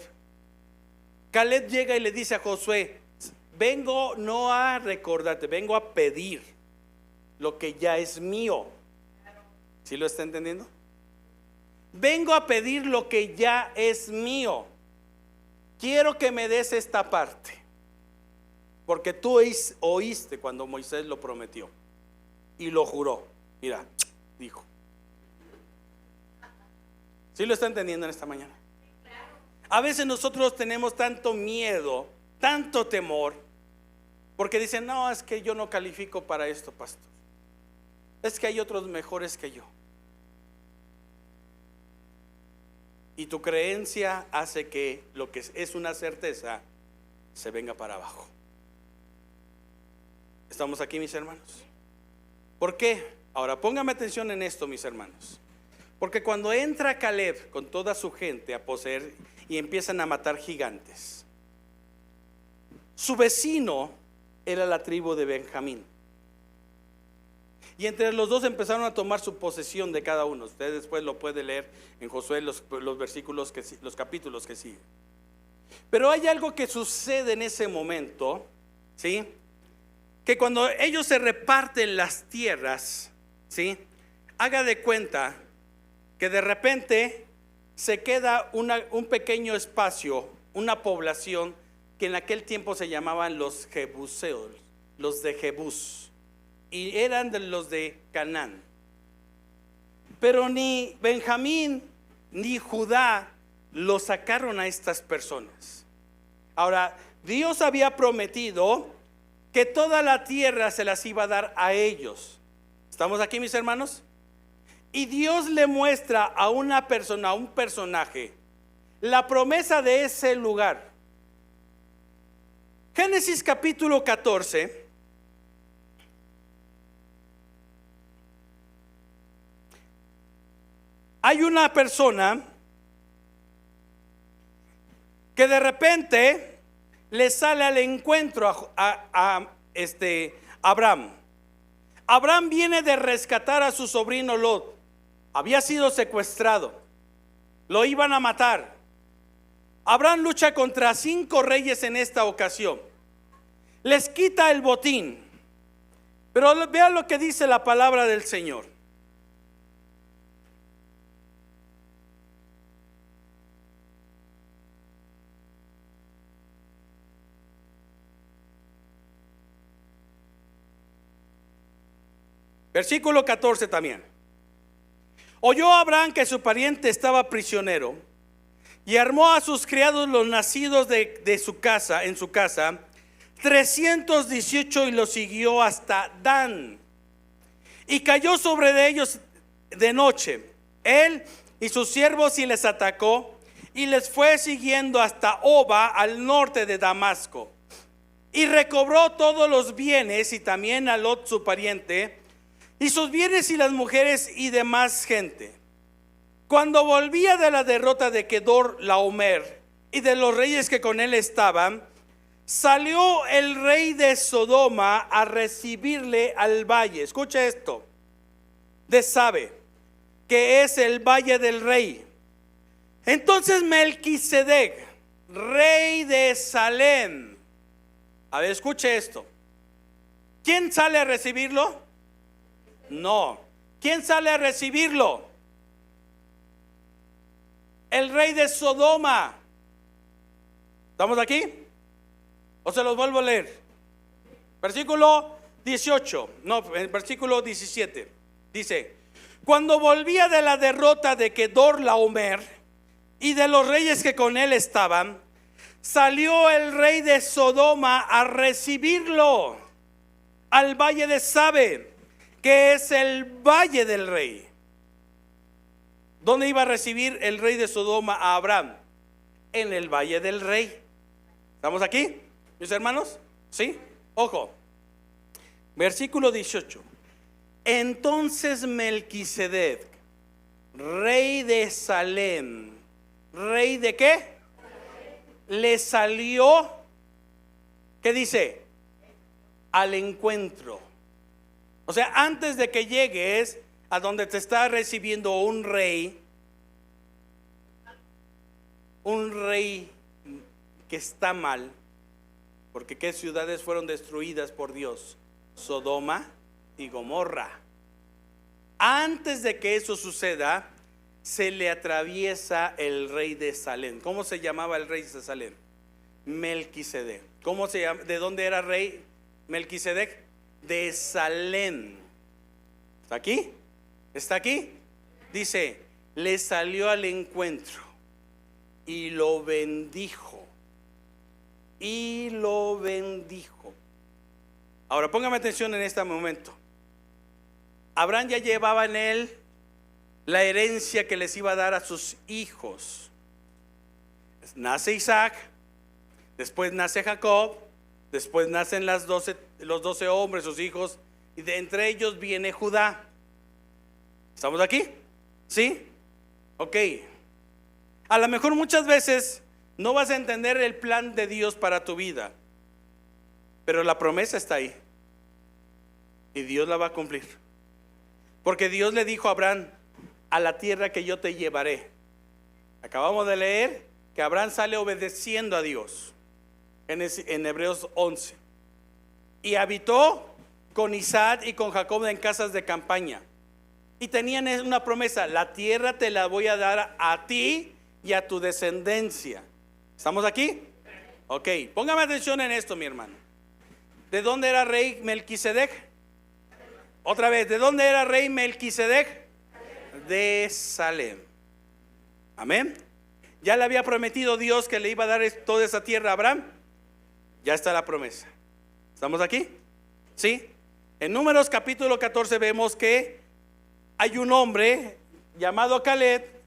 Caleb llega y le dice a Josué: vengo no a recordarte, vengo a pedir lo que ya es mío. ¿Sí lo está entendiendo? Vengo a pedir lo que ya es mío. Quiero que me des esta parte, porque tú oíste cuando Moisés lo prometió y lo juró. Mira, dijo. ¿Sí lo está entendiendo en esta mañana? A veces nosotros tenemos tanto miedo, tanto temor, porque dicen: no, es que yo no califico para esto, pastor. Es que hay otros mejores que yo. Y tu creencia hace que lo que es una certeza se venga para abajo. ¿Estamos aquí, mis hermanos? ¿Por qué? Ahora póngame atención en esto, mis hermanos. Porque cuando entra Caleb con toda su gente a poseer y empiezan a matar gigantes, su vecino era la tribu de Benjamín. Y entre los dos empezaron a tomar su posesión de cada uno. Usted después lo puede leer en Josué, los versículos, los capítulos que siguen. Pero hay algo que sucede en ese momento, ¿sí? Que cuando ellos se reparten las tierras, ¿sí? Haga de cuenta que de repente se queda un pequeño espacio, una población que en aquel tiempo se llamaban los jebuseos, los de Jebús. Y eran de los de Canaán. Pero ni Benjamín ni Judá lo sacaron a estas personas. Ahora, Dios había prometido que toda la tierra se las iba a dar a ellos. ¿Estamos aquí, mis hermanos? Y Dios le muestra a una persona, a un personaje, la promesa de ese lugar. Génesis capítulo 14. Hay una persona que de repente le sale al encuentro a Abraham. Abraham viene de rescatar a su sobrino Lot. Había sido secuestrado, lo iban a matar. Abraham lucha contra 5 reyes en esta ocasión. les quita el botín. Pero vean lo que dice la palabra del Señor. Versículo 14 también. Oyó Abraham que su pariente estaba prisionero y armó a sus criados los nacidos de su casa, en su casa, 318, y los siguió hasta Dan. Y cayó sobre de ellos de noche, él y sus siervos, y les atacó, y les fue siguiendo hasta Oba, al norte de Damasco. Y recobró todos los bienes, y también a Lot su pariente, y sus bienes y las mujeres y demás gente. Cuando volvía de la derrota de Kedor Laomer y de los reyes que con él estaban, salió el rey de Sodoma a recibirle al valle. Escucha esto: de Sabe, que es el valle del rey. Entonces Melquisedec, rey de Salem. A ver, escuche esto. ¿Quién sale a recibirlo? No. ¿Quién sale a recibirlo? El rey de Sodoma. ¿Estamos aquí? ¿O se los vuelvo a leer? Versículo 18, no, versículo 17. Dice: cuando volvía de la derrota de Kedor Laomer y de los reyes que con él estaban, salió el rey de Sodoma a recibirlo al valle de Sabe, que es el valle del rey. ¿Dónde iba a recibir el rey de Sodoma a Abraham? En el valle del rey. ¿Estamos aquí, mis hermanos? ¿Sí? Ojo. Versículo 18. Entonces Melquisedec, rey de Salem, ¿rey de qué? Le salió, ¿qué dice? Al encuentro. O sea, antes de que llegues a donde te está recibiendo un rey que está mal, porque ¿qué ciudades fueron destruidas por Dios? Sodoma y Gomorra. Antes de que eso suceda, se le atraviesa el rey de Salem. ¿Cómo se llamaba el rey de Salem? Melquisedec. ¿Cómo se llama? ¿De dónde era rey Melquisedec? De Salem. ¿Está aquí? ¿Está aquí? Dice: le salió al encuentro y lo bendijo. Y lo bendijo. Ahora póngame atención en este momento. Abraham ya llevaba en él la herencia que les iba a dar a sus hijos. Nace Isaac, después nace Jacob, después nacen los 12 hombres, sus hijos, y de entre ellos viene Judá. ¿Estamos aquí? ¿Sí? Ok. A lo mejor muchas veces no vas a entender el plan de Dios para tu vida, pero la promesa está ahí y Dios la va a cumplir. Porque Dios le dijo a Abraham: a la tierra que yo te llevaré. Acabamos de leer que Abraham sale obedeciendo a Dios en Hebreos 11. Y habitó con Isaac y con Jacob en casas de campaña. Y tenían una promesa: la tierra te la voy a dar a ti y a tu descendencia. ¿Estamos aquí? Ok, póngame atención en esto, mi hermano. ¿De dónde era rey Melquisedec? Otra vez, ¿de dónde era rey Melquisedec? De Salem. Amén. Ya le había prometido Dios que le iba a dar toda esa tierra a Abraham. Ya está la promesa. ¿Estamos aquí? Sí. En Números capítulo 14 vemos que hay un hombre llamado Caleb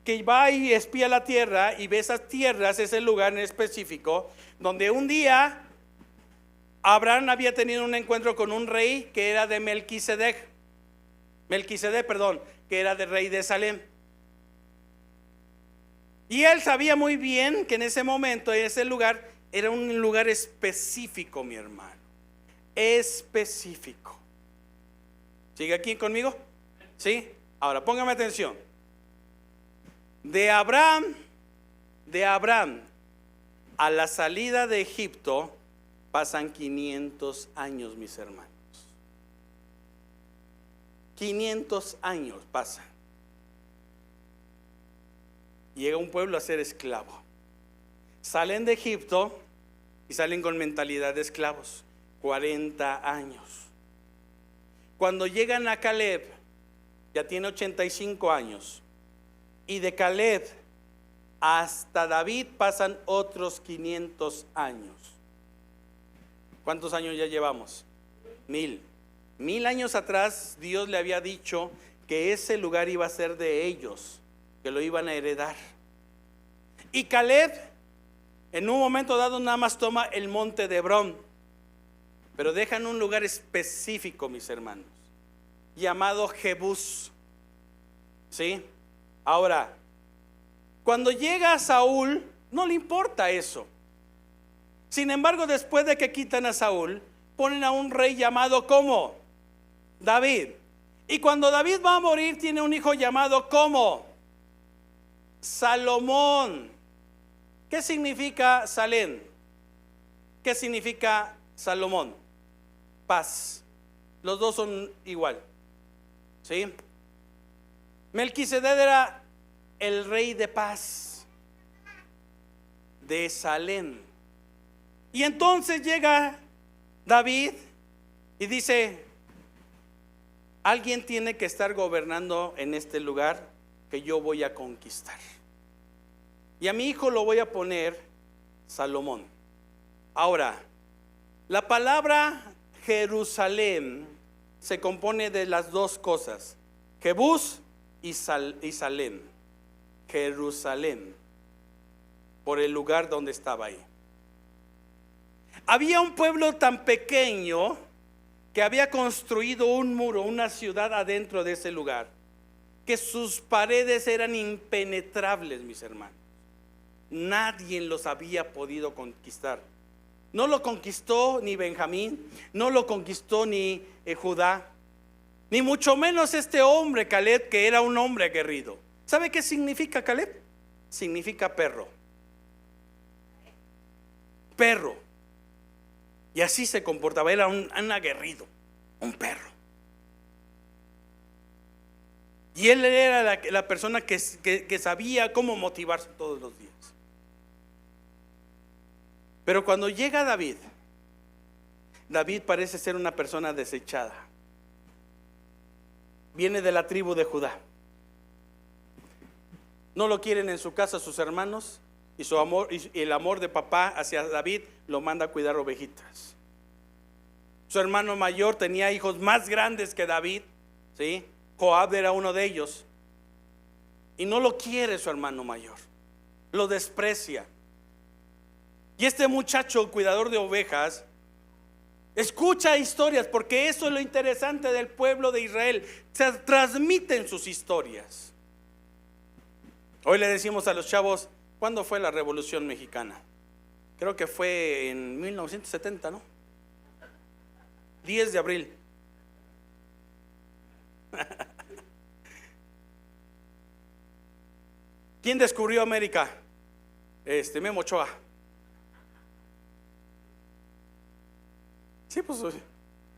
que va y espía la tierra y ve esas tierras, ese lugar en específico, donde un día Abraham había tenido un encuentro con un rey que era de Melquisedec, que era del rey de Salem. Y él sabía muy bien que en ese momento, en ese lugar, era un lugar específico, mi hermano. Específico. ¿Sigue aquí conmigo? ¿Sí? Ahora póngame atención. De Abraham a la salida de Egipto, Pasan 500 años, mis hermanos. 500 años pasan. Llega un pueblo a ser esclavo. Salen de Egipto y salen con mentalidad de esclavos. 40 años. Cuando llegan a Caleb, ya tiene 85 años. Y de Caleb hasta David pasan otros 500 años. ¿Cuántos años ya llevamos? 1000. 1000 años atrás Dios le había dicho que ese lugar iba a ser de ellos, que lo iban a heredar. Y Caleb en un momento dado nada más toma el monte de Hebrón, pero dejan un lugar específico, mis hermanos, llamado Jebús. ¿Sí? Ahora, cuando llega Saúl, no le importa eso. Sin embargo, después de que quitan a Saúl, ponen a un rey llamado ¿cómo? David. Y cuando David va a morir, tiene un hijo llamado ¿cómo? Salomón. ¿Qué significa Salem? ¿Qué significa Salomón? Paz. Los dos son igual. ¿Sí? Melquisedec era el rey de paz de Salem. Y entonces llega David y dice: alguien tiene que estar gobernando en este lugar que yo voy a conquistar. Y a mi hijo lo voy a poner Salomón. Ahora, la palabra Jerusalén se compone de las dos cosas: Jebús y Salem. Jerusalén, por el lugar donde estaba ahí. Había un pueblo tan pequeño que había construido un muro, una ciudad adentro de ese lugar, que sus paredes eran impenetrables, mis hermanos. Nadie los había podido conquistar. No lo conquistó ni Benjamín, no lo conquistó ni Judá, ni mucho menos este hombre Caleb, que era un hombre aguerrido. ¿Sabe qué significa Caleb? Significa perro. Perro. Y así se comportaba, era un aguerrido, un perro. Y él era la persona que sabía cómo motivarse todos los días. Pero cuando llega David, David parece ser una persona desechada. Viene de la tribu de Judá. No lo quieren en su casa sus hermanos, y su amor, y el amor de papá hacia David lo manda a cuidar ovejitas. Su hermano mayor tenía hijos más grandes que David, ¿sí? Joab era uno de ellos, y no lo quiere su hermano mayor, lo desprecia. Y este muchacho, cuidador de ovejas, escucha historias, porque eso es lo interesante del pueblo de Israel: se transmiten sus historias. Hoy le decimos a los chavos: ¿cuándo fue la Revolución Mexicana? Creo que fue en 1970, ¿no? 10 de abril. ¿Quién descubrió América? Memo Ochoa. Sí, pues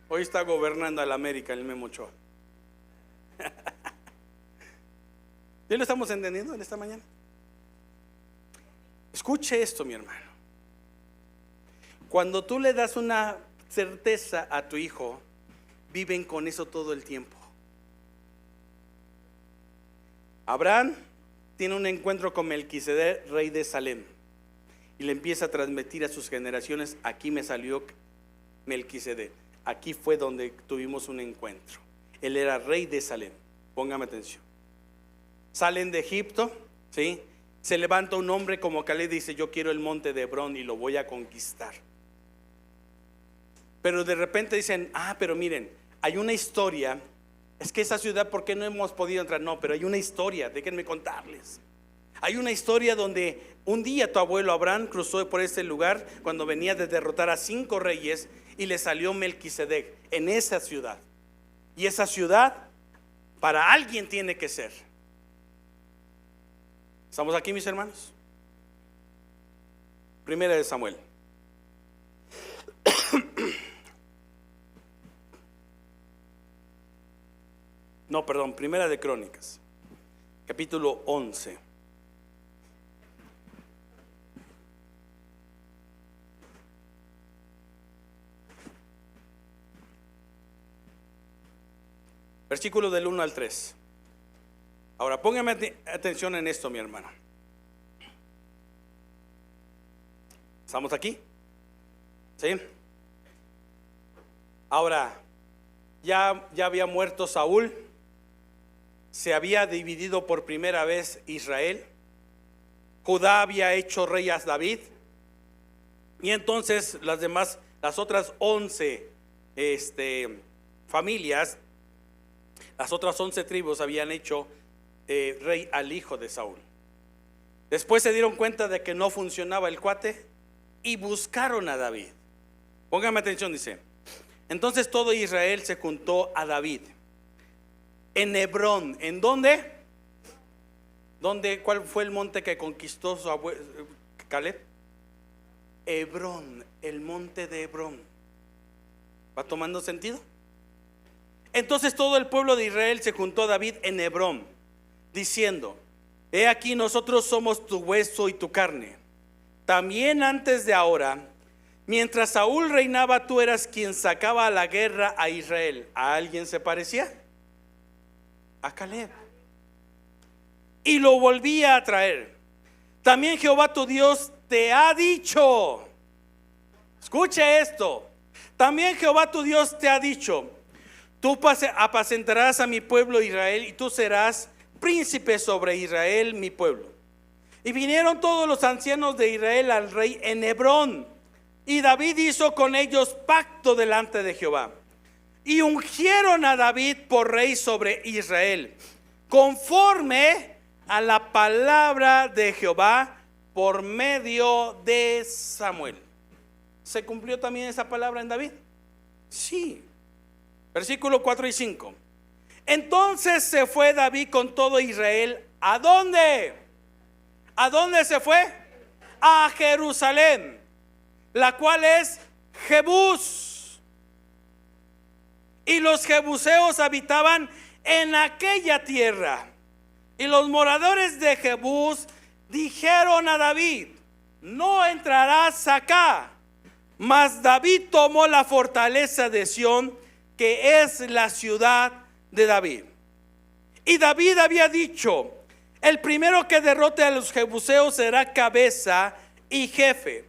hoy está gobernando a la América el Memo Ochoa. ¿Ya lo estamos entendiendo en esta mañana? Escuche esto, mi hermano. Cuando tú le das una certeza a tu hijo, viven con eso todo el tiempo. Abraham tiene un encuentro con Melquisedec, rey de Salem, y le empieza a transmitir a sus generaciones: aquí me salió Melquisedec, aquí fue donde tuvimos un encuentro. Él era rey de Salem. Póngame atención. Salen de Egipto, ¿sí? Se levanta un hombre como Caleb y dice: yo quiero el monte de Hebrón y lo voy a conquistar. Pero de repente dicen: pero miren, hay una historia. Es que esa ciudad, ¿por qué no hemos podido entrar? No, pero hay una historia, déjenme contarles. Hay una historia donde un día tu abuelo Abraham cruzó por ese lugar cuando venía de derrotar a 5 reyes, y le salió Melquisedec en esa ciudad. Y esa ciudad para alguien tiene que ser. ¿Estamos aquí, mis hermanos? Primera de Samuel. No, perdón, Primera de Crónicas, capítulo 11. Versículo del 1 al 3. Ahora, póngame atención en esto, mi hermano. ¿Estamos aquí? ¿Sí? Ahora, ya había muerto Saúl. Se había dividido por primera vez Israel. Judá había hecho rey a David. Y entonces las otras 11 familias, las otras 11 tribus habían hecho rey al hijo de Saúl. Después se dieron cuenta de que no funcionaba el cuate y buscaron a David. Póngame atención, dice: entonces todo Israel se juntó a David en Hebrón. ¿En dónde? ¿Cuál fue el monte que conquistó su abuelo Caleb? Hebrón, el monte de Hebrón. ¿Va tomando sentido? Entonces todo el pueblo de Israel se juntó a David en Hebrón, diciendo: he aquí, nosotros somos tu hueso y tu carne. También antes de ahora, mientras Saúl reinaba, tú eras quien sacaba a la guerra a Israel. ¿A alguien se parecía? A Caleb. Y lo volvía a traer. También Jehová tu Dios te ha dicho, escuche esto, también Jehová tu Dios te ha dicho: tú apacentarás a mi pueblo Israel, y tú serás príncipe sobre Israel, mi pueblo. Y vinieron todos los ancianos de Israel al rey en Hebrón, y David hizo con ellos pacto delante de Jehová, y ungieron a David por rey sobre Israel, conforme a la palabra de Jehová por medio de Samuel. ¿Se cumplió también esa palabra en David? Sí. Versículo 4 y 5. Entonces se fue David con todo Israel. ¿A dónde? ¿A dónde se fue? A Jerusalén, la cual es Jebús. Y los jebuseos habitaban en aquella tierra. Y los moradores de Jebús dijeron a David: no entrarás acá. Mas David tomó la fortaleza de Sión, que es la ciudad de David. Y David había dicho: el primero que derrote a los jebuseos será cabeza y jefe.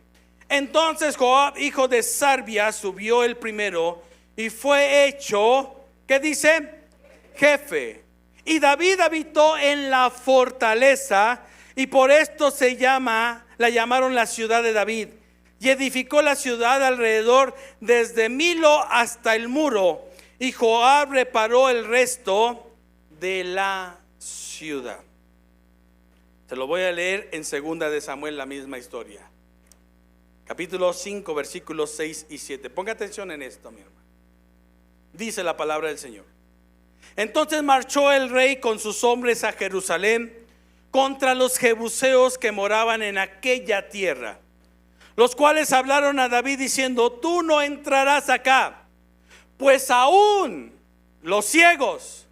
Entonces Joab, hijo de Sarvia, subió el primero y fue hecho, ¿qué dice? Jefe. Y David habitó en la fortaleza, y por esto la llamaron la ciudad de David. Y edificó la ciudad alrededor desde Milo hasta el muro. Y Joab reparó el resto de la ciudad. Se lo voy a leer en 2 de Samuel, la misma historia. Capítulo 5, versículos 6 y 7. Ponga atención en esto, mi hermano. Dice la palabra del Señor: entonces marchó el rey con sus hombres a Jerusalén contra los jebuseos que moraban en aquella tierra, los cuales hablaron a David diciendo: tú no entrarás acá, pues aún los ciegos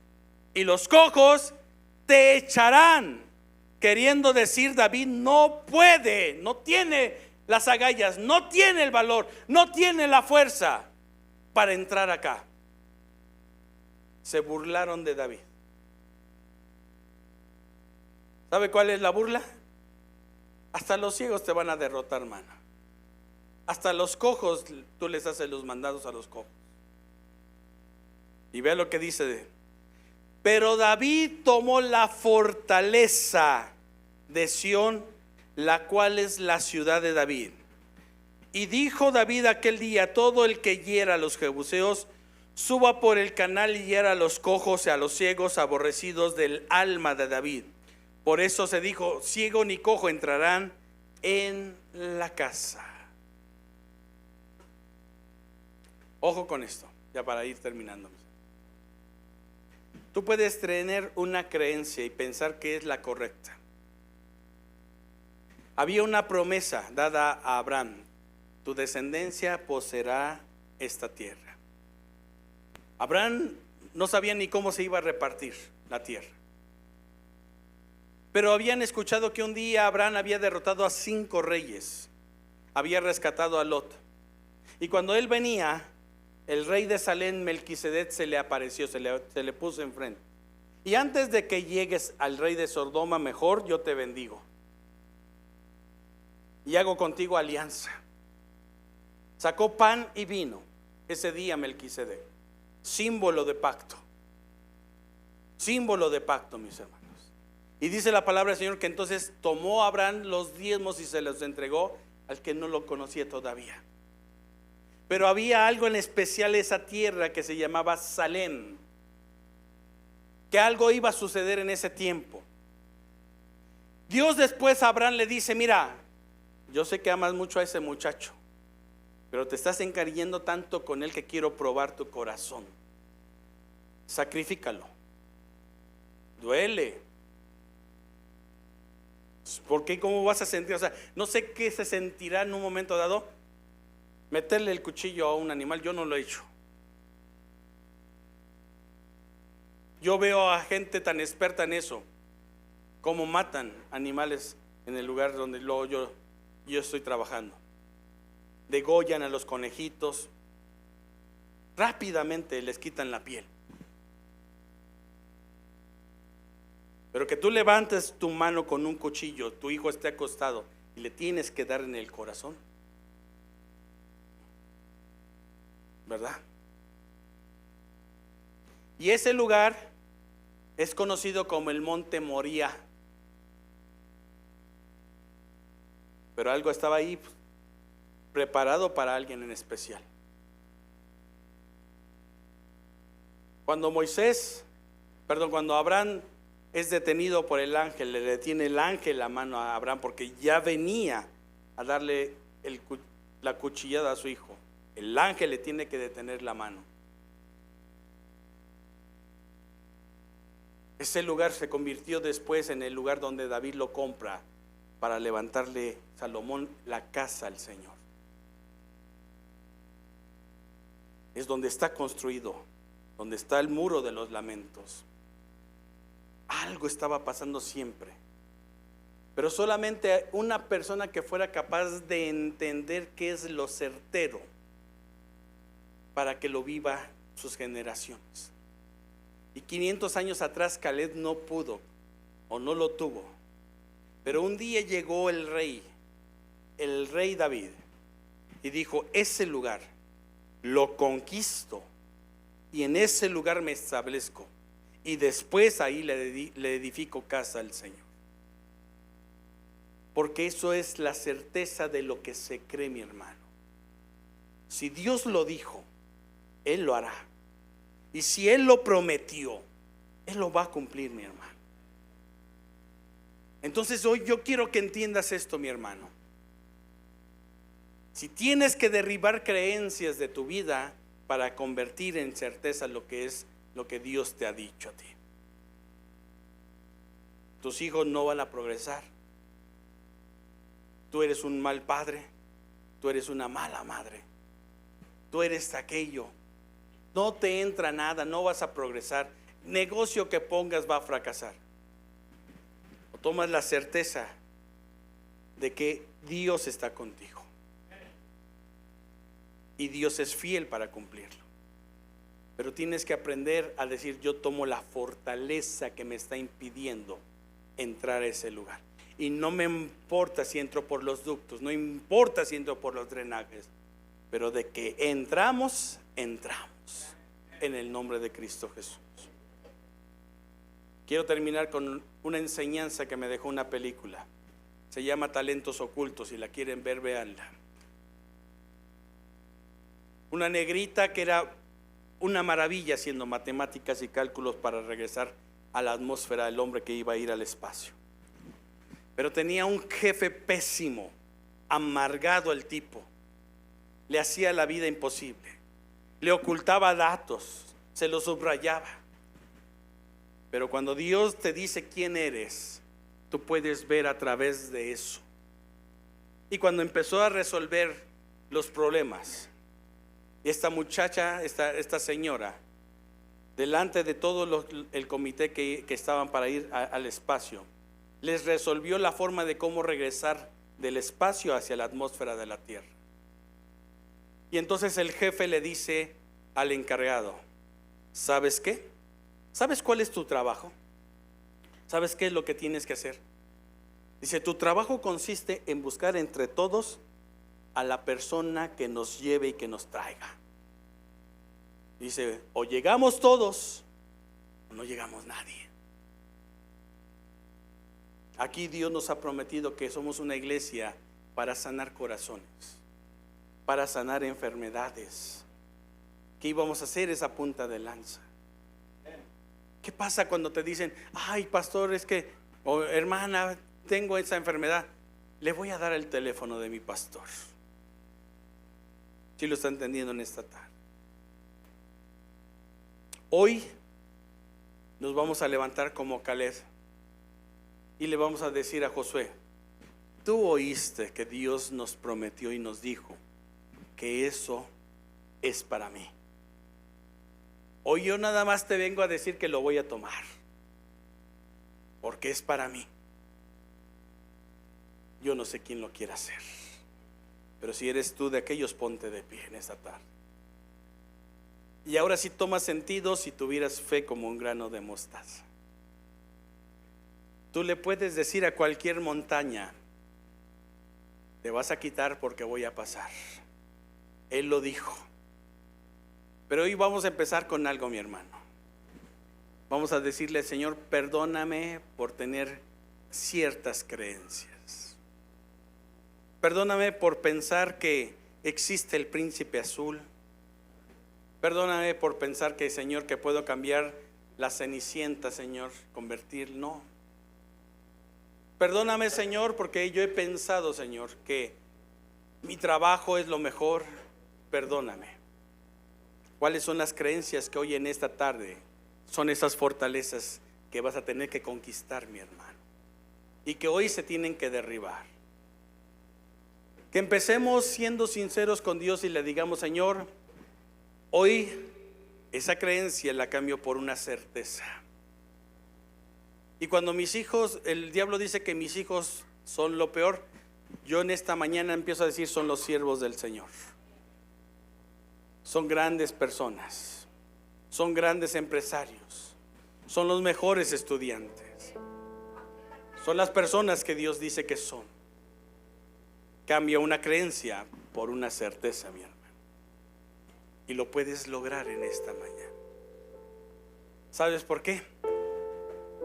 y los cojos te echarán. Queriendo decir, David no puede, no tiene las agallas, no tiene el valor, no tiene la fuerza para entrar acá. Se burlaron de David. ¿Sabe cuál es la burla? Hasta los ciegos te van a derrotar, hermano. Hasta los cojos tú les haces los mandados a los cojos. Y vea lo que dice: pero David tomó la fortaleza de Sión, la cual es la ciudad de David. Y dijo David aquel día: todo el que hiera a los jebuseos, suba por el canal y hiera a los cojos y a los ciegos, aborrecidos del alma de David. Por eso se dijo: ciego ni cojo entrarán en la casa. Ojo con esto, ya para ir terminando. Tú puedes tener una creencia y pensar que es la correcta. Había una promesa dada a Abraham: tu descendencia poseerá esta tierra. Abraham no sabían ni cómo se iba a repartir la tierra. Pero habían escuchado que un día Abraham había derrotado a 5 reyes, había rescatado a Lot. Y cuando él venía, el rey de Salem, Melquisedec, se le apareció, se le puso enfrente. Y antes de que llegues al rey de Sodoma, mejor yo te bendigo y hago contigo alianza. Sacó pan y vino ese día Melquisedec, símbolo de pacto, mis hermanos. Y dice la palabra del Señor que entonces tomó Abraham los diezmos y se los entregó al que no lo conocía todavía. Pero había algo en especial en esa tierra que se llamaba Salem, que algo iba a suceder en ese tiempo. Dios después a Abraham le dice: mira, yo sé que amas mucho a ese muchacho, pero te estás encariñando tanto con él que quiero probar tu corazón. Sacrifícalo. Duele. ¿Por qué? ¿Cómo vas a sentir? O sea, no sé qué se sentirá en un momento dado meterle el cuchillo a un animal. Yo no lo he hecho. Yo veo a gente tan experta en eso, cómo matan animales en el lugar donde yo estoy trabajando. Degollan a los conejitos, rápidamente les quitan la piel. Pero que tú levantes tu mano con un cuchillo, tu hijo esté acostado y le tienes que dar en el corazón, ¿verdad? Y ese lugar es conocido como el Monte Moría. Pero algo estaba ahí preparado para alguien en especial. Cuando Abraham es detenido por el ángel, le detiene el ángel la mano a Abraham porque ya venía a darle la cuchillada a su hijo. El ángel le tiene que detener la mano. Ese lugar se convirtió después en el lugar donde David lo compra para levantarle Salomón la casa al Señor. Es donde está construido, donde está el muro de los lamentos. Algo estaba pasando siempre, pero solamente una persona que fuera capaz de entender qué es lo certero para que lo viva sus generaciones. Y 500 años atrás Caleb no pudo o no lo tuvo, pero un día llegó el rey David, y dijo: ese lugar lo conquisto y en ese lugar me establezco, y después ahí le edifico casa al Señor. Porque eso es la certeza de lo que se cree, mi hermano. Si Dios lo dijo, Él lo hará. Y si Él lo prometió, Él lo va a cumplir, mi hermano. Entonces hoy yo quiero que entiendas esto, mi hermano. Si tienes que derribar creencias de tu vida para convertir en certeza lo que es lo que Dios te ha dicho a ti. Tus hijos no van a progresar. Tú eres un mal padre, tú eres una mala madre, tú eres aquello. No te entra nada, no vas a progresar. Negocio que pongas va a fracasar. O tomas la certeza de que Dios está contigo y Dios es fiel para cumplirlo. Pero tienes que aprender a decir: yo tomo la fortaleza que me está impidiendo entrar a ese lugar. Y no me importa si entro por los ductos, no importa si entro por los drenajes, pero de que entramos, entramos en el nombre de Cristo Jesús. Quiero terminar con una enseñanza que me dejó una película. Se llama Talentos Ocultos. Si la quieren ver, véanla. Una negrita que era una maravilla haciendo matemáticas y cálculos para regresar a la atmósfera del hombre que iba a ir al espacio. Pero tenía un jefe pésimo, amargado el tipo. Le hacía la vida imposible. Le ocultaba datos, se los subrayaba. Pero cuando Dios te dice quién eres, tú puedes ver a través de eso. Y cuando empezó a resolver los problemas, esta muchacha, esta señora, delante de todo el comité que estaban para ir al espacio, les resolvió la forma de cómo regresar del espacio hacia la atmósfera de la Tierra. Y entonces el jefe le dice al encargado: ¿sabes qué? ¿Sabes cuál es tu trabajo? ¿Sabes qué es lo que tienes que hacer? Dice: tu trabajo consiste en buscar entre todos a la persona que nos lleve y que nos traiga. Dice: o llegamos todos o no llegamos nadie. Aquí Dios nos ha prometido que somos una iglesia para sanar corazones, para sanar enfermedades, que íbamos a hacer esa punta de lanza. ¿Qué pasa cuando te dicen: ay, pastor, es que, o hermana, tengo esa enfermedad? Le voy a dar el teléfono de mi pastor. ¿Sí lo está entendiendo en esta tarde? Hoy nos vamos a levantar como Caleb y le vamos a decir a Josué: tú oíste que Dios nos prometió y nos dijo que eso es para mí. Hoy yo nada más te vengo a decir que lo voy a tomar, porque es para mí. Yo no sé quién lo quiere hacer, pero si eres tú de aquellos, ponte de pie en esta tarde. Y ahora sí toma sentido si tuvieras fe como un grano de mostaza. Tú le puedes decir a cualquier montaña: te vas a quitar porque voy a pasar. Él lo dijo. Pero hoy vamos a empezar con algo, mi hermano. Vamos a decirle: Señor, perdóname por tener ciertas creencias. Perdóname por pensar que existe el príncipe azul. Perdóname por pensar que, Señor, que puedo cambiar la cenicienta, Señor, convertir. No. Perdóname, Señor, porque yo he pensado, Señor, que mi trabajo es lo mejor. Perdóname. ¿Cuáles son las creencias que hoy en esta tarde son esas fortalezas que vas a tener que conquistar, mi hermano? Y que hoy se tienen que derribar. Que empecemos siendo sinceros con Dios y le digamos: Señor, hoy esa creencia la cambio por una certeza. Y cuando mis hijos, el diablo dice que mis hijos son lo peor, yo en esta mañana empiezo a decir: son los siervos del Señor. Son grandes personas, son grandes empresarios, son los mejores estudiantes, son las personas que Dios dice que son. Cambia una creencia por una certeza, mi hermano. Y lo puedes lograr en esta mañana. ¿Sabes por qué?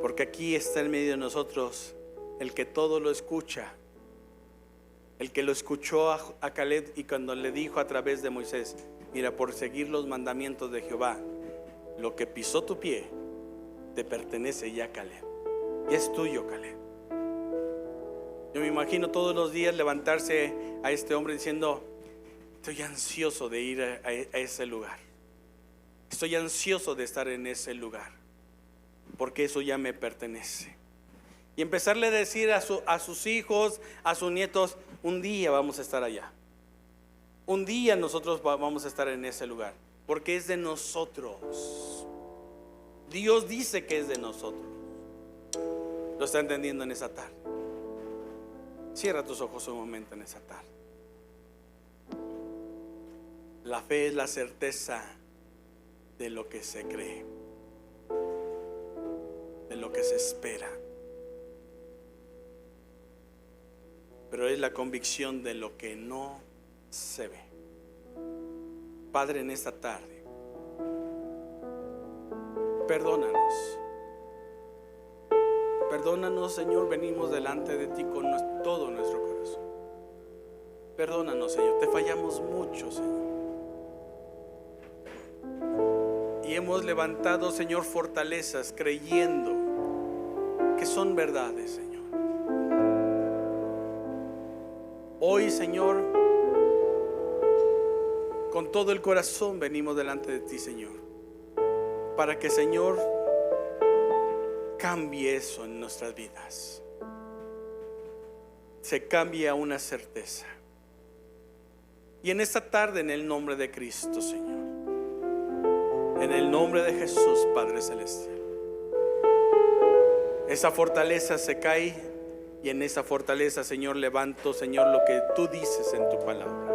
Porque aquí está en medio de nosotros el que todo lo escucha, el que lo escuchó a Caleb, y cuando le dijo a través de Moisés: mira, por seguir los mandamientos de Jehová, lo que pisó tu pie te pertenece ya, Caleb. Ya es tuyo, Caleb. Yo me imagino todos los días levantarse a este hombre diciendo: estoy ansioso de ir a ese lugar. Estoy ansioso de estar en ese lugar, porque eso ya me pertenece. Y empezarle a decir a sus hijos, a sus nietos: un día vamos a estar allá. Un día nosotros vamos a estar en ese lugar, porque es de nosotros. Dios dice que es de nosotros. ¿Lo está entendiendo en esa tarde? Cierra tus ojos un momento en esa tarde. La fe es la certeza de lo que se cree, de lo que se espera, pero es la convicción de lo que no se ve. Padre, en esta tarde, perdónanos. Perdónanos, Señor, venimos delante de ti con todo nuestro corazón. Perdónanos, Señor, te fallamos mucho, Señor. Y hemos levantado, Señor, fortalezas creyendo que son verdades, Señor. Hoy, Señor, con todo el corazón venimos delante de ti, Señor, para que, Señor, cambie eso en nuestras vidas. Se cambie a una certeza. Y en esta tarde, en el nombre de Cristo, Señor, En el nombre de Jesús, Padre Celestial. Esa fortaleza se cae y en esa fortaleza, Señor, levanto, Señor, lo que tú dices en tu palabra.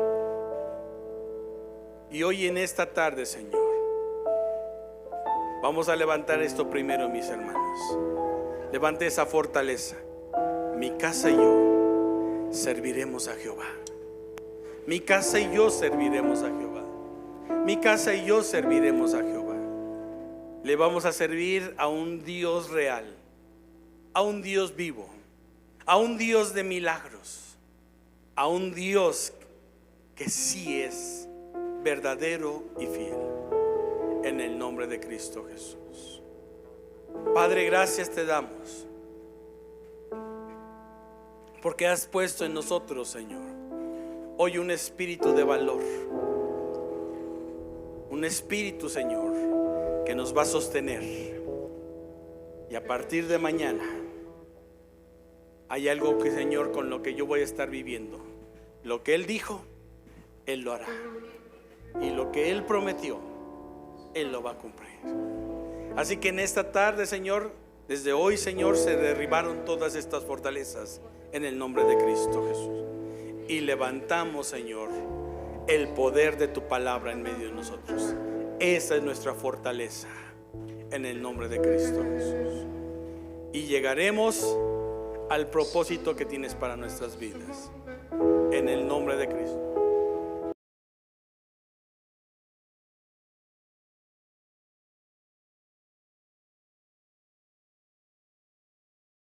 Y hoy en esta tarde, Señor, vamos a levantar esto primero, mis hermanos. Levante esa fortaleza. Mi casa y yo serviremos a Jehová. Mi casa y yo serviremos a Jehová. Mi casa y yo serviremos a Jehová. Le vamos a servir a un Dios real, a un Dios vivo, a un Dios de milagros, a un Dios que sí es verdadero y fiel. En el nombre de Cristo Jesús. Padre, gracias te damos porque has puesto en nosotros, Señor, hoy un espíritu de valor. Un espíritu, Señor, que nos va a sostener. Y a partir de mañana hay algo que, Señor, con lo que yo voy a estar viviendo. Lo que Él dijo, Él lo hará. Y lo que Él prometió, Él lo va a cumplir. Así que en esta tarde, Señor, desde hoy, Señor, se derribaron todas estas fortalezas en el nombre de Cristo Jesús. Y levantamos, Señor, el poder de tu palabra en medio de nosotros. Esa es nuestra fortaleza en el nombre de Cristo Jesús. Y llegaremos al propósito que tienes para nuestras vidas en el nombre de Cristo.